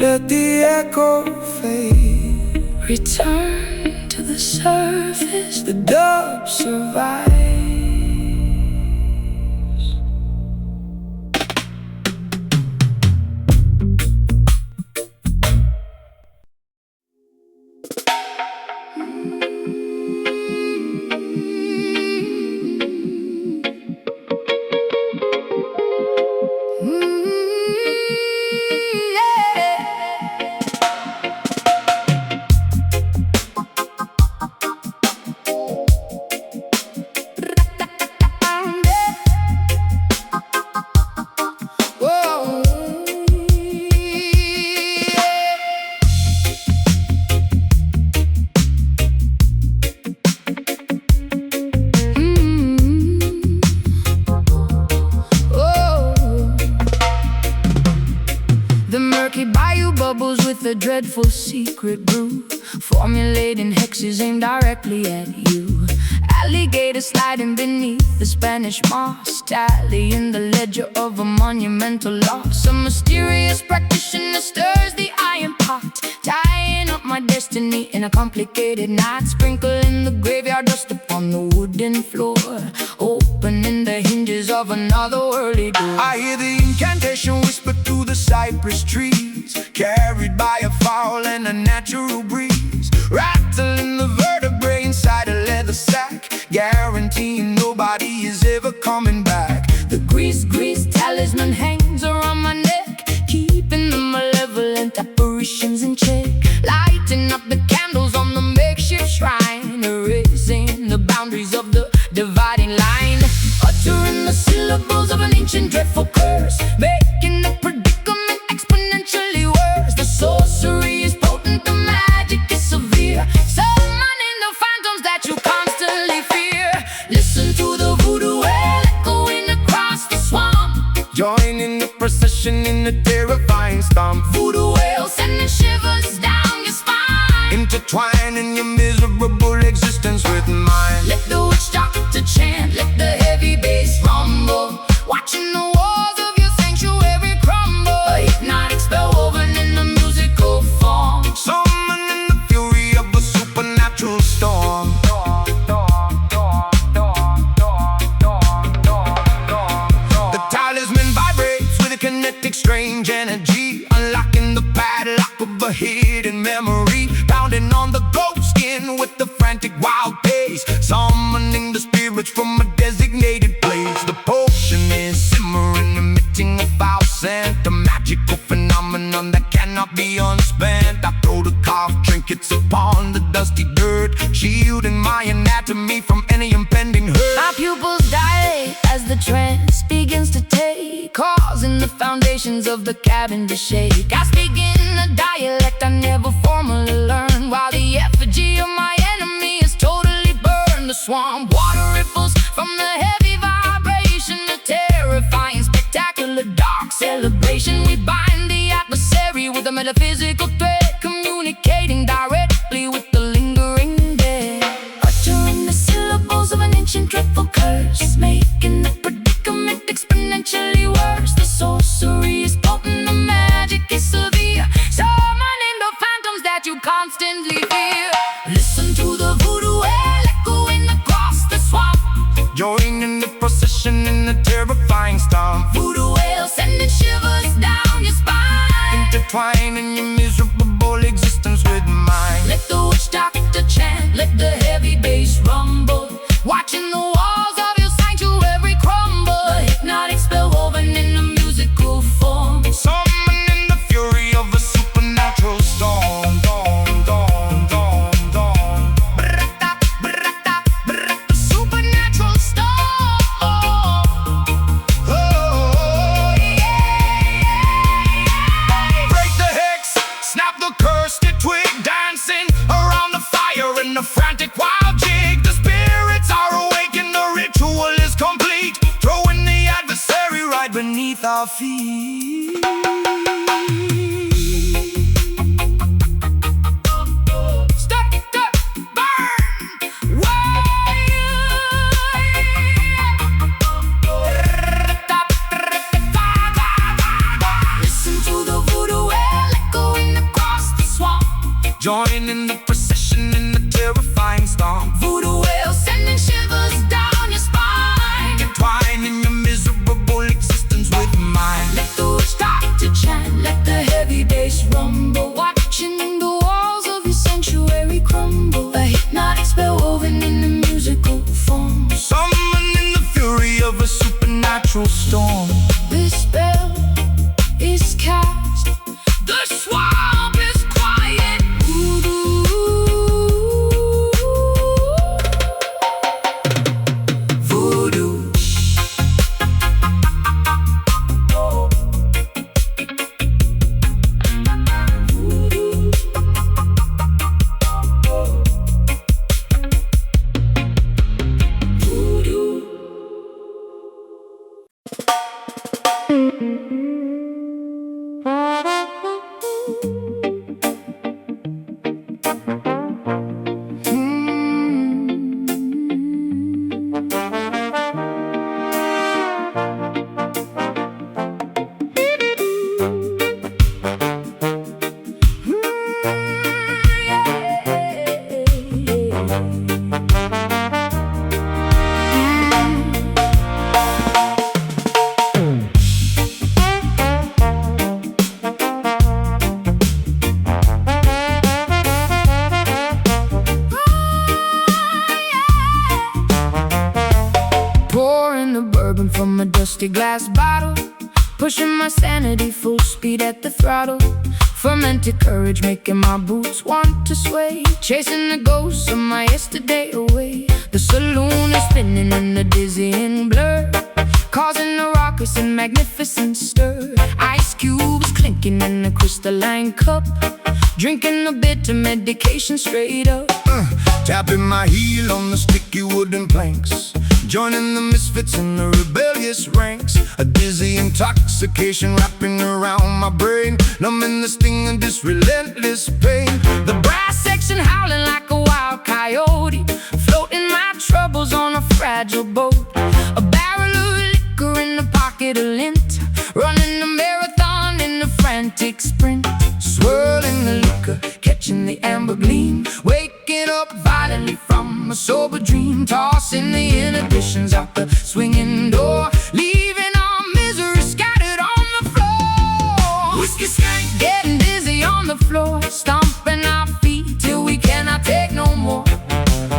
Let the echo fade, Return to the surface, the dub survives. Bubbles with a dreadful secret brew, formulating hexes aimed directly at you. Alligator sliding beneath the Spanish moss, tallying the ledger of a monumental loss. A mysterious practitioner stirs the iron pot, tying up my destiny in a complicated knot. Sprinkling the graveyard dust upon the wooden floor, opening the hinges of another early door. I hear the incantation whisper through the cypress trees, carried by a foul and a natural breeze, rattling the vertebrae inside a leather sack, guaranteeing nobody is ever coming back. The grease talisman hangs around my neck, keeping the malevolent apparitions in check. Lighting up the candles on the makeshift shrine, erasing the boundaries of the dividing line. Uttering the syllables of an ancient dreadful curse, making the predicament exponentially worse. The sorcery is potent, the magic is severe, summoning the phantoms that you constantly fear. Listen to the voodoo wail echoing across the swamp, Join in the procession in the terrifying stomp. voodoo wail sending shivers down your spine. Intertwining your miserable existence with mine. Let the witch doctor chant, let the heavy bass rumble, watching the walls of your sanctuary crumble. A hypnotic spell woven in the musical form, Summoning the fury of a supernatural storm. The talisman vibrates with a kinetic strange energy, unlocking the padlock of a hidden memory, pounding on the ghost skin with the frantic wild pace, summoning the spirits from a designated place. The potion is simmering, emitting a foul scent, a magical phenomenon that cannot be unspent. I throw the carved trinkets upon the dusty dirt, shielding my anatomy from any impending hurt. my pupils dilate as the trance begins to take, causing the foundations of the cabin to shake. I speak in a dialect I never formally learned, while the effigy of my enemy is totally burned. The swamp water ripples from the heavy vibration, a terrifying, spectacular, dark celebration. We bind the adversary with a metaphysical thread, communicating directly with the lingering dead. Uttering the syllables of an ancient dreadful curse, making the predicament exponentially worse. The sorcery is potent, the magic is severe, summoning the phantoms that you constantly fear. Listen to the voodoo wail echoing across the swamp, Join in the procession in the terrifying stomp. voodoo wail sending shivers down your spine. Intertwining your miserable existence with mine. Let the witch doctor chant, let the heavy bass rumble, watching the walls of your sanctuary crumble. A hypnotic spell woven in a musical form, Summoning the fury of a supernatural storm. brata, brata, brata, supernatural storm. Oh, yeah. Break the hex, snap the curse, feet. Step, step, burn, listen to the voodoo well echoing across the swamp. Join in the procession in the terrifying storm. Voodoo wail sending shivers down your spine. Entwine in your miserable existence with mine. Let the witch start to chant, let the heavy bass rumble. Watching the walls of your sanctuary crumble. A hypnotic spell woven in the musical form. Summoning the fury of a supernatural storm. This spell is cast, the swamp is quiet. Voodoo. Pouring the bourbon from a dusty glass bottle, pushing my sanity full speed at the throttle. Fermented courage making my boots want to sway, chasing the ghosts of my yesterday away. The saloon is spinning in a dizzying blur, causing a raucous and magnificent stir. Ice cubes clinking in a crystalline cup, drinking a bitter medication straight up. Tapping my heel on the sticky wooden planks, joining the misfits in the rebellious ranks. A dizzy intoxication wrapping around my brain, numbing the sting of this relentless pain. The brass section howling like a wild coyote, floating my troubles on a fragile boat. A barrel of liquor in the pocket of lint, running a marathon in a frantic sprint. Swirling the liquor, Catching the amber gleam, waking up violently from a sober dream. Tossing the inhibitions out the swinging door, leaving our misery scattered on the floor. whiskey skank, Getting dizzy on the floor, stomping our feet till we cannot take no more.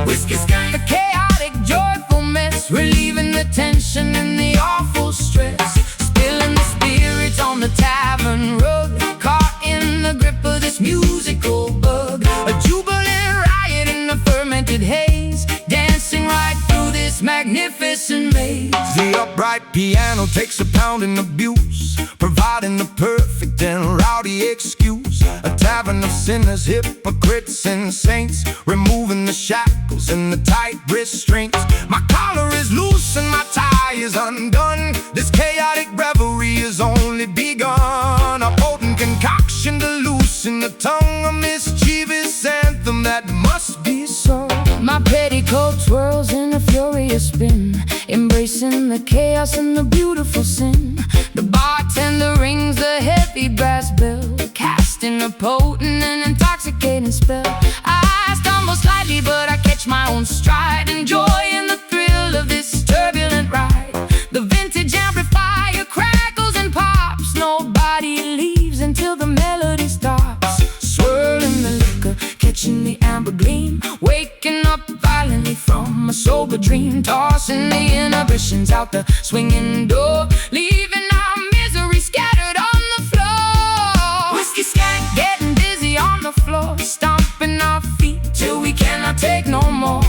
whiskey skank, A chaotic, joyful mess, relieving the tension and the awful stress. Spilling the spirits on the tavern rug, caught in the grip of this musical bug. A jubilant riot in the fermented haze, dancing right through this magnificent maze. The upright piano takes a pounding abuse, providing the perfect and rowdy excuse. A tavern of sinners, hypocrites and saints, removing the shackles and the tight restraints. My collar is loose and my tie is undone. This chaotic revelry is only begun. A potent concoction to loosen the tongue, a mischievous anthem that must be sung. My petticoat swirls in a furious spin, embracing the chaos and the beautiful sin. The bartender rings the heavy brass bell, casting a potent and intoxicating spell. I stumble slightly, but I catch my own stride, enjoying the thrill of this turbulent ride. The vintage amplifier crackles and pops, nobody leaves until the melody stops. Swirling the liquor, catching the amber gleam, waking up violently from a sober dream. Tossing the inhibitions out the swinging door, leaving our misery scattered on the floor. Whiskey skank, Getting dizzy on the floor, stomping our feet till we cannot take no more.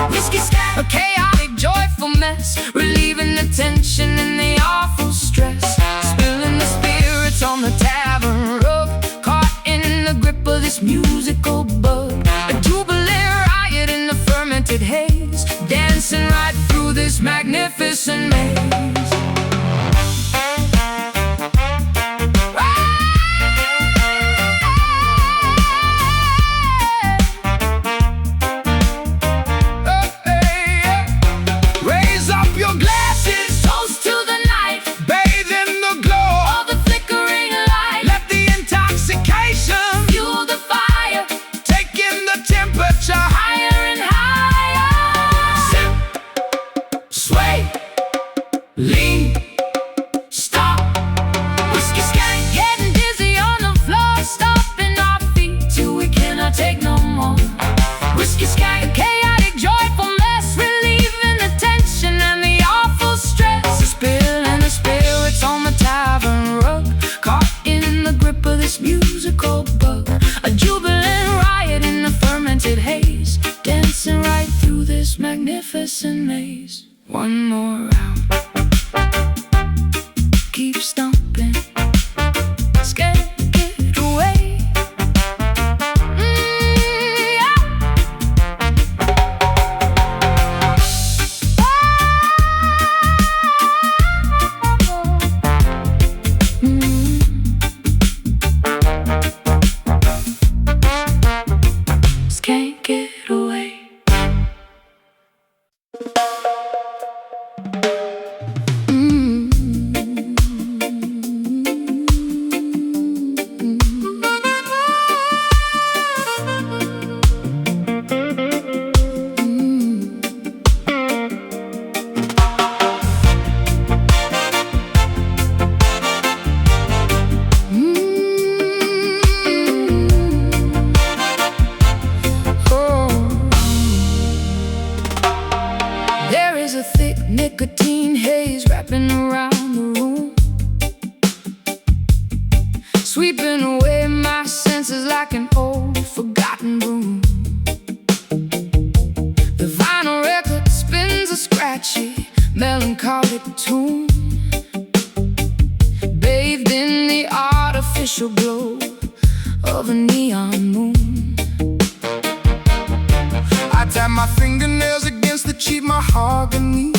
whiskey skank, A chaotic, joyful mess, relieving the tension and the awful stress. Spilling the spirits on the tavern rug, caught in the grip of this musical bug. A jubilant riot in the fermented haze, dancing right through this magnificent maze. One more round. Keep stomping. Can't get away. Yeah. Just can't get away. There is a thick nicotine haze wrapping around the room, sweeping away my senses like an old forgotten broom. The vinyl record spins a scratchy, melancholic tune, bathed in the artificial glow of a neon moon. I tap my fingernails against the cheap mahogany,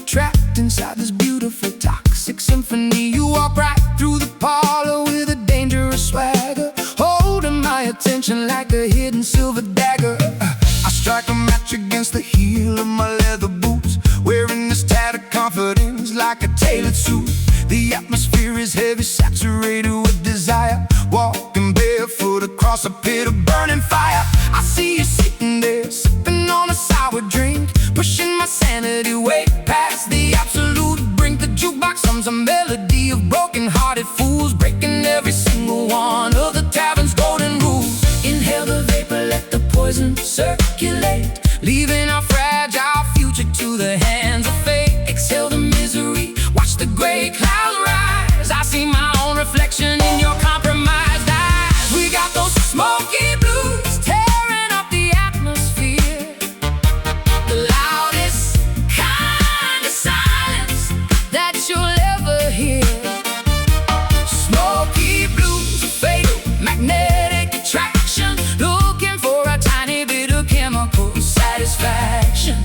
trapped inside this beautiful toxic symphony. You walk right through the parlor with a dangerous swagger, holding my attention like a hidden silver dagger. I strike a match against the heel of my leather boots, wearing this tattered confidence like a tailored suit. The atmosphere is heavy, saturated with desire, walking barefoot across a pit of burning fire. I see you sitting there, sipping on a sour drink, pushing my sanity way past the absolute brink. The jukebox hums a melody of broken-hearted fools, breaking every single one of the tavern's golden rules. Inhale the vapor, let the poison circulate, leaving our fragile future to the hands of fate. Exhale the misery, watch the gray clouds rise. I see my own reflection in your compromised eyes. We got those smoky blues tearing up the atmosphere, the loudest kind of silence that you'll ever hear. Smoky blues, a fatal magnetic attraction, looking for a tiny bit of chemical satisfaction.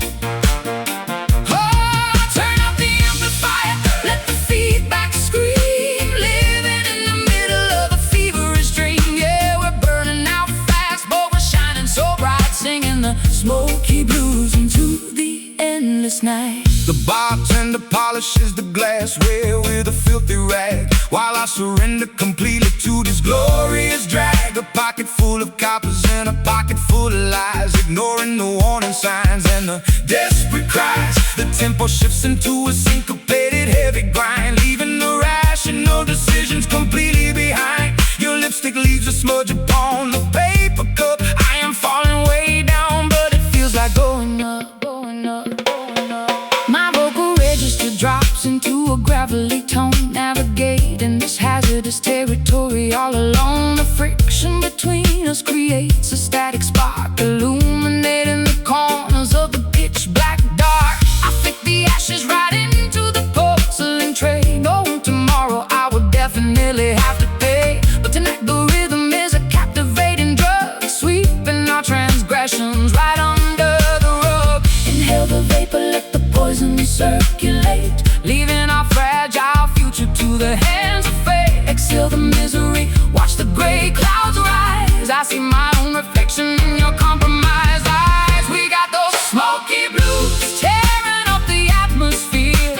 Smoky blues into the endless night. The bartender polishes the glassware with a filthy rag, while I surrender completely to this glorious drag. A pocket full of coppers and a pocket full of lies, ignoring the warning signs and the desperate cries. The tempo shifts into a syncopated heavy grind, leaving the rational decisions completely behind. Your lipstick leaves a smudge upon the paper cup. I am falling way down, but it feels like going up, going up, going up. My vocal register drops into a gravelly tone, navigating this hazardous territory all alone. The friction between us creates a static spark, illuminating the corners of the pitch black dark. I flick the ashes right into the porcelain tray, knowing tomorrow I will definitely have to pay. But tonight the rhythm is a captivating drug, sweeping our transgressions right under the rug. Inhale the vapor, let the poison circulate, leaving our fragile future to the hands of fate. Exhale the misery, watch the gray clouds rise. I see my own reflection in your compromised eyes. We got those smoky blues tearing up the atmosphere,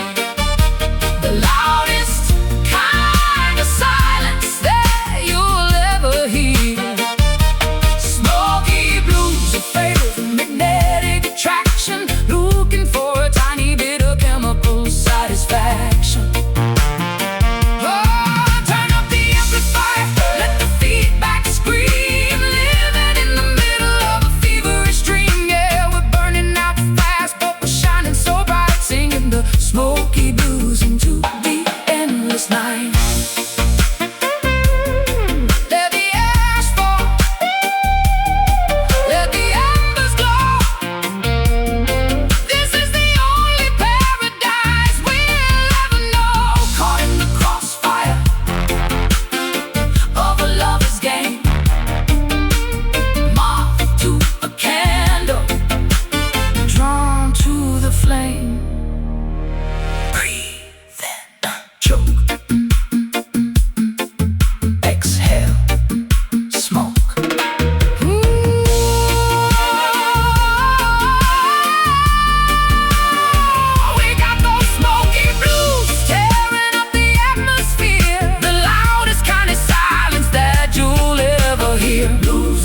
the loudest kind of silence that you'll ever hear. Smoky blues, a fatal magnetic attraction, looking for a tiny bit of chemical satisfaction. Oh, turn up the amplifier, let the feedback scream, live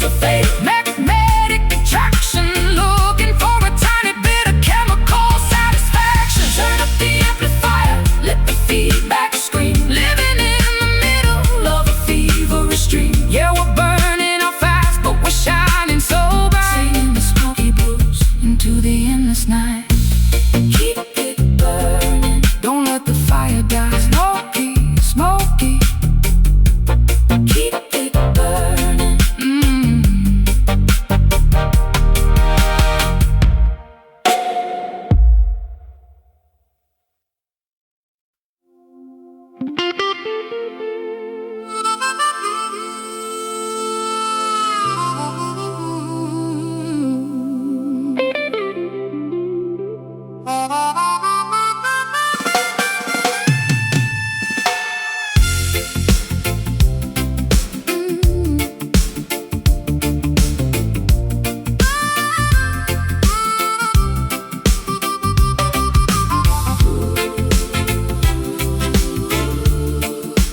to fade. Magnetic attraction, looking for a tiny bit of chemical satisfaction. Turn up the amplifier, let the feedback scream. Living in the middle of a feverish dream. Yeah, we're burning out fast, but we're shining so bright. Singing the smoky blues into the endless night. Keep it burning, don't let the fire die. Smoky, smoky, Keep it burning.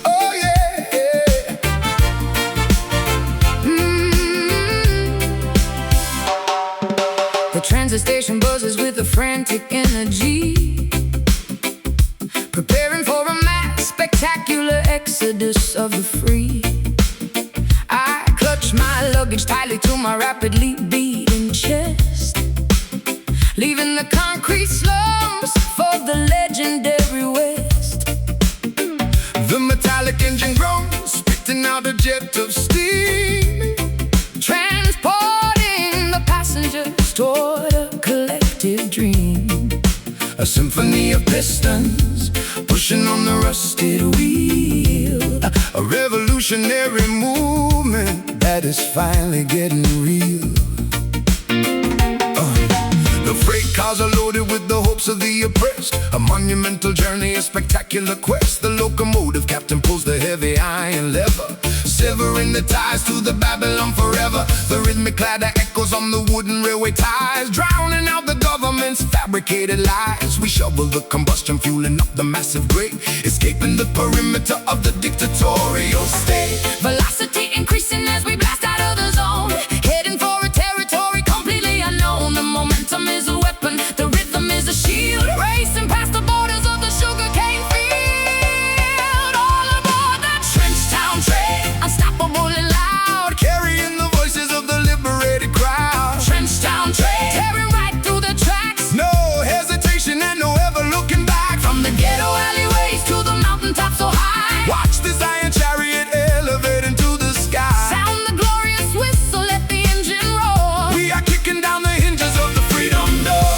Oh yeah. The transit station buzzes with a frantic energy, preparing for a mass spectacular exodus of the free. I clutch my luggage tightly to my rapidly beating chest, leaving the concrete slums for the legendary West. The metallic engine groans, spitting out a jet of steam, Transporting the passengers toward a collective dream. a symphony of pistons pushing on the rusted wheel. A revolutionary movement that is finally getting real. The freight cars are loaded with the hopes of the oppressed. A monumental journey, a spectacular quest. The locomotive captain pulls the heavy iron lever, severing the ties to the Babylon forever. The rhythmic clatter echoes on the wooden railway ties, drowning out the government's fabricated lies. We shovel the combustion, fueling up the massive grate, escaping the perimeter of the dictatorial state. Velocity increasing as we blast out of the zone, heading for a territory completely unknown. The momentum is a weapon, the rhythm is a shield, racing past the borders of the sugarcane field. All aboard that trench town train, unstoppable and loud, Carrying the voices of the liberated crowd. trench town train, tearing right through the tracks. No hesitation and no ever looking back. From the ghetto alleyways to the mountaintops so high, Watch this iron chariot elevate into the sky. sound the glorious whistle, let the engine roar. We are kicking down the hinges of the freedom door.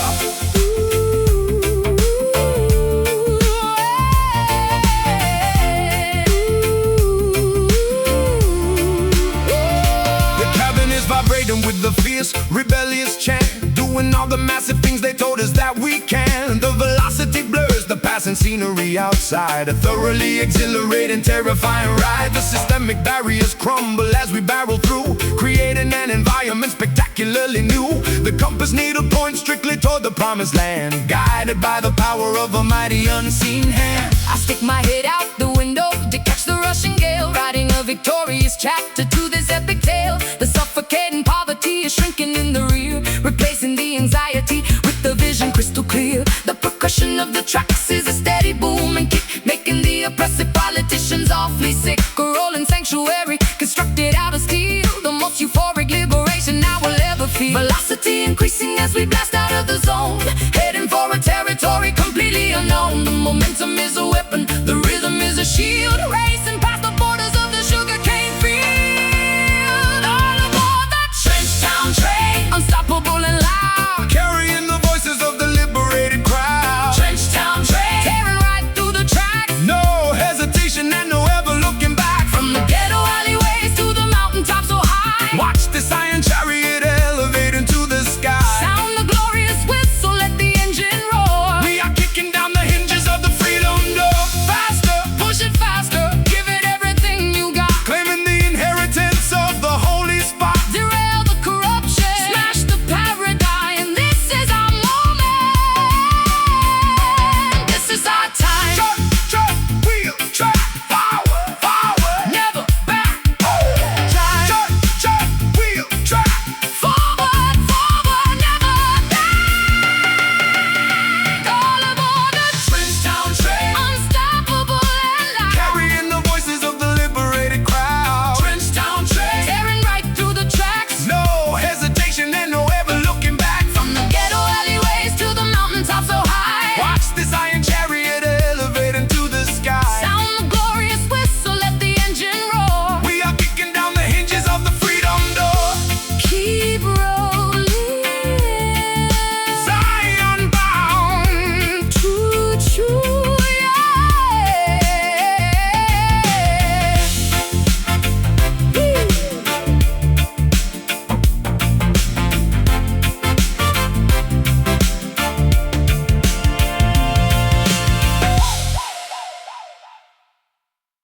The cabin is vibrating with the fierce, rebellious chant, doing all the massive things they told us that we can. The velocity blurs the passing scenery outside, a thoroughly exhilarating, terrifying ride. The systemic barriers crumble as we barrel through, creating an environment spectacularly new. The compass needle points strictly toward the promised land, guided by the power of a mighty unseen hand. I stick my head out the window to catch the rushing gale, writing a victorious chapter to this epic tale. The suffocating poverty is shrinking in the rear, replacing the anxiety with the vision crystal clear. The percussion of the tracks is a steady boom and kick, making the oppressive politicians awfully sick. A rolling sanctuary constructed out of steel, the most euphoric liberation I will ever feel. Velocity increasing as we blast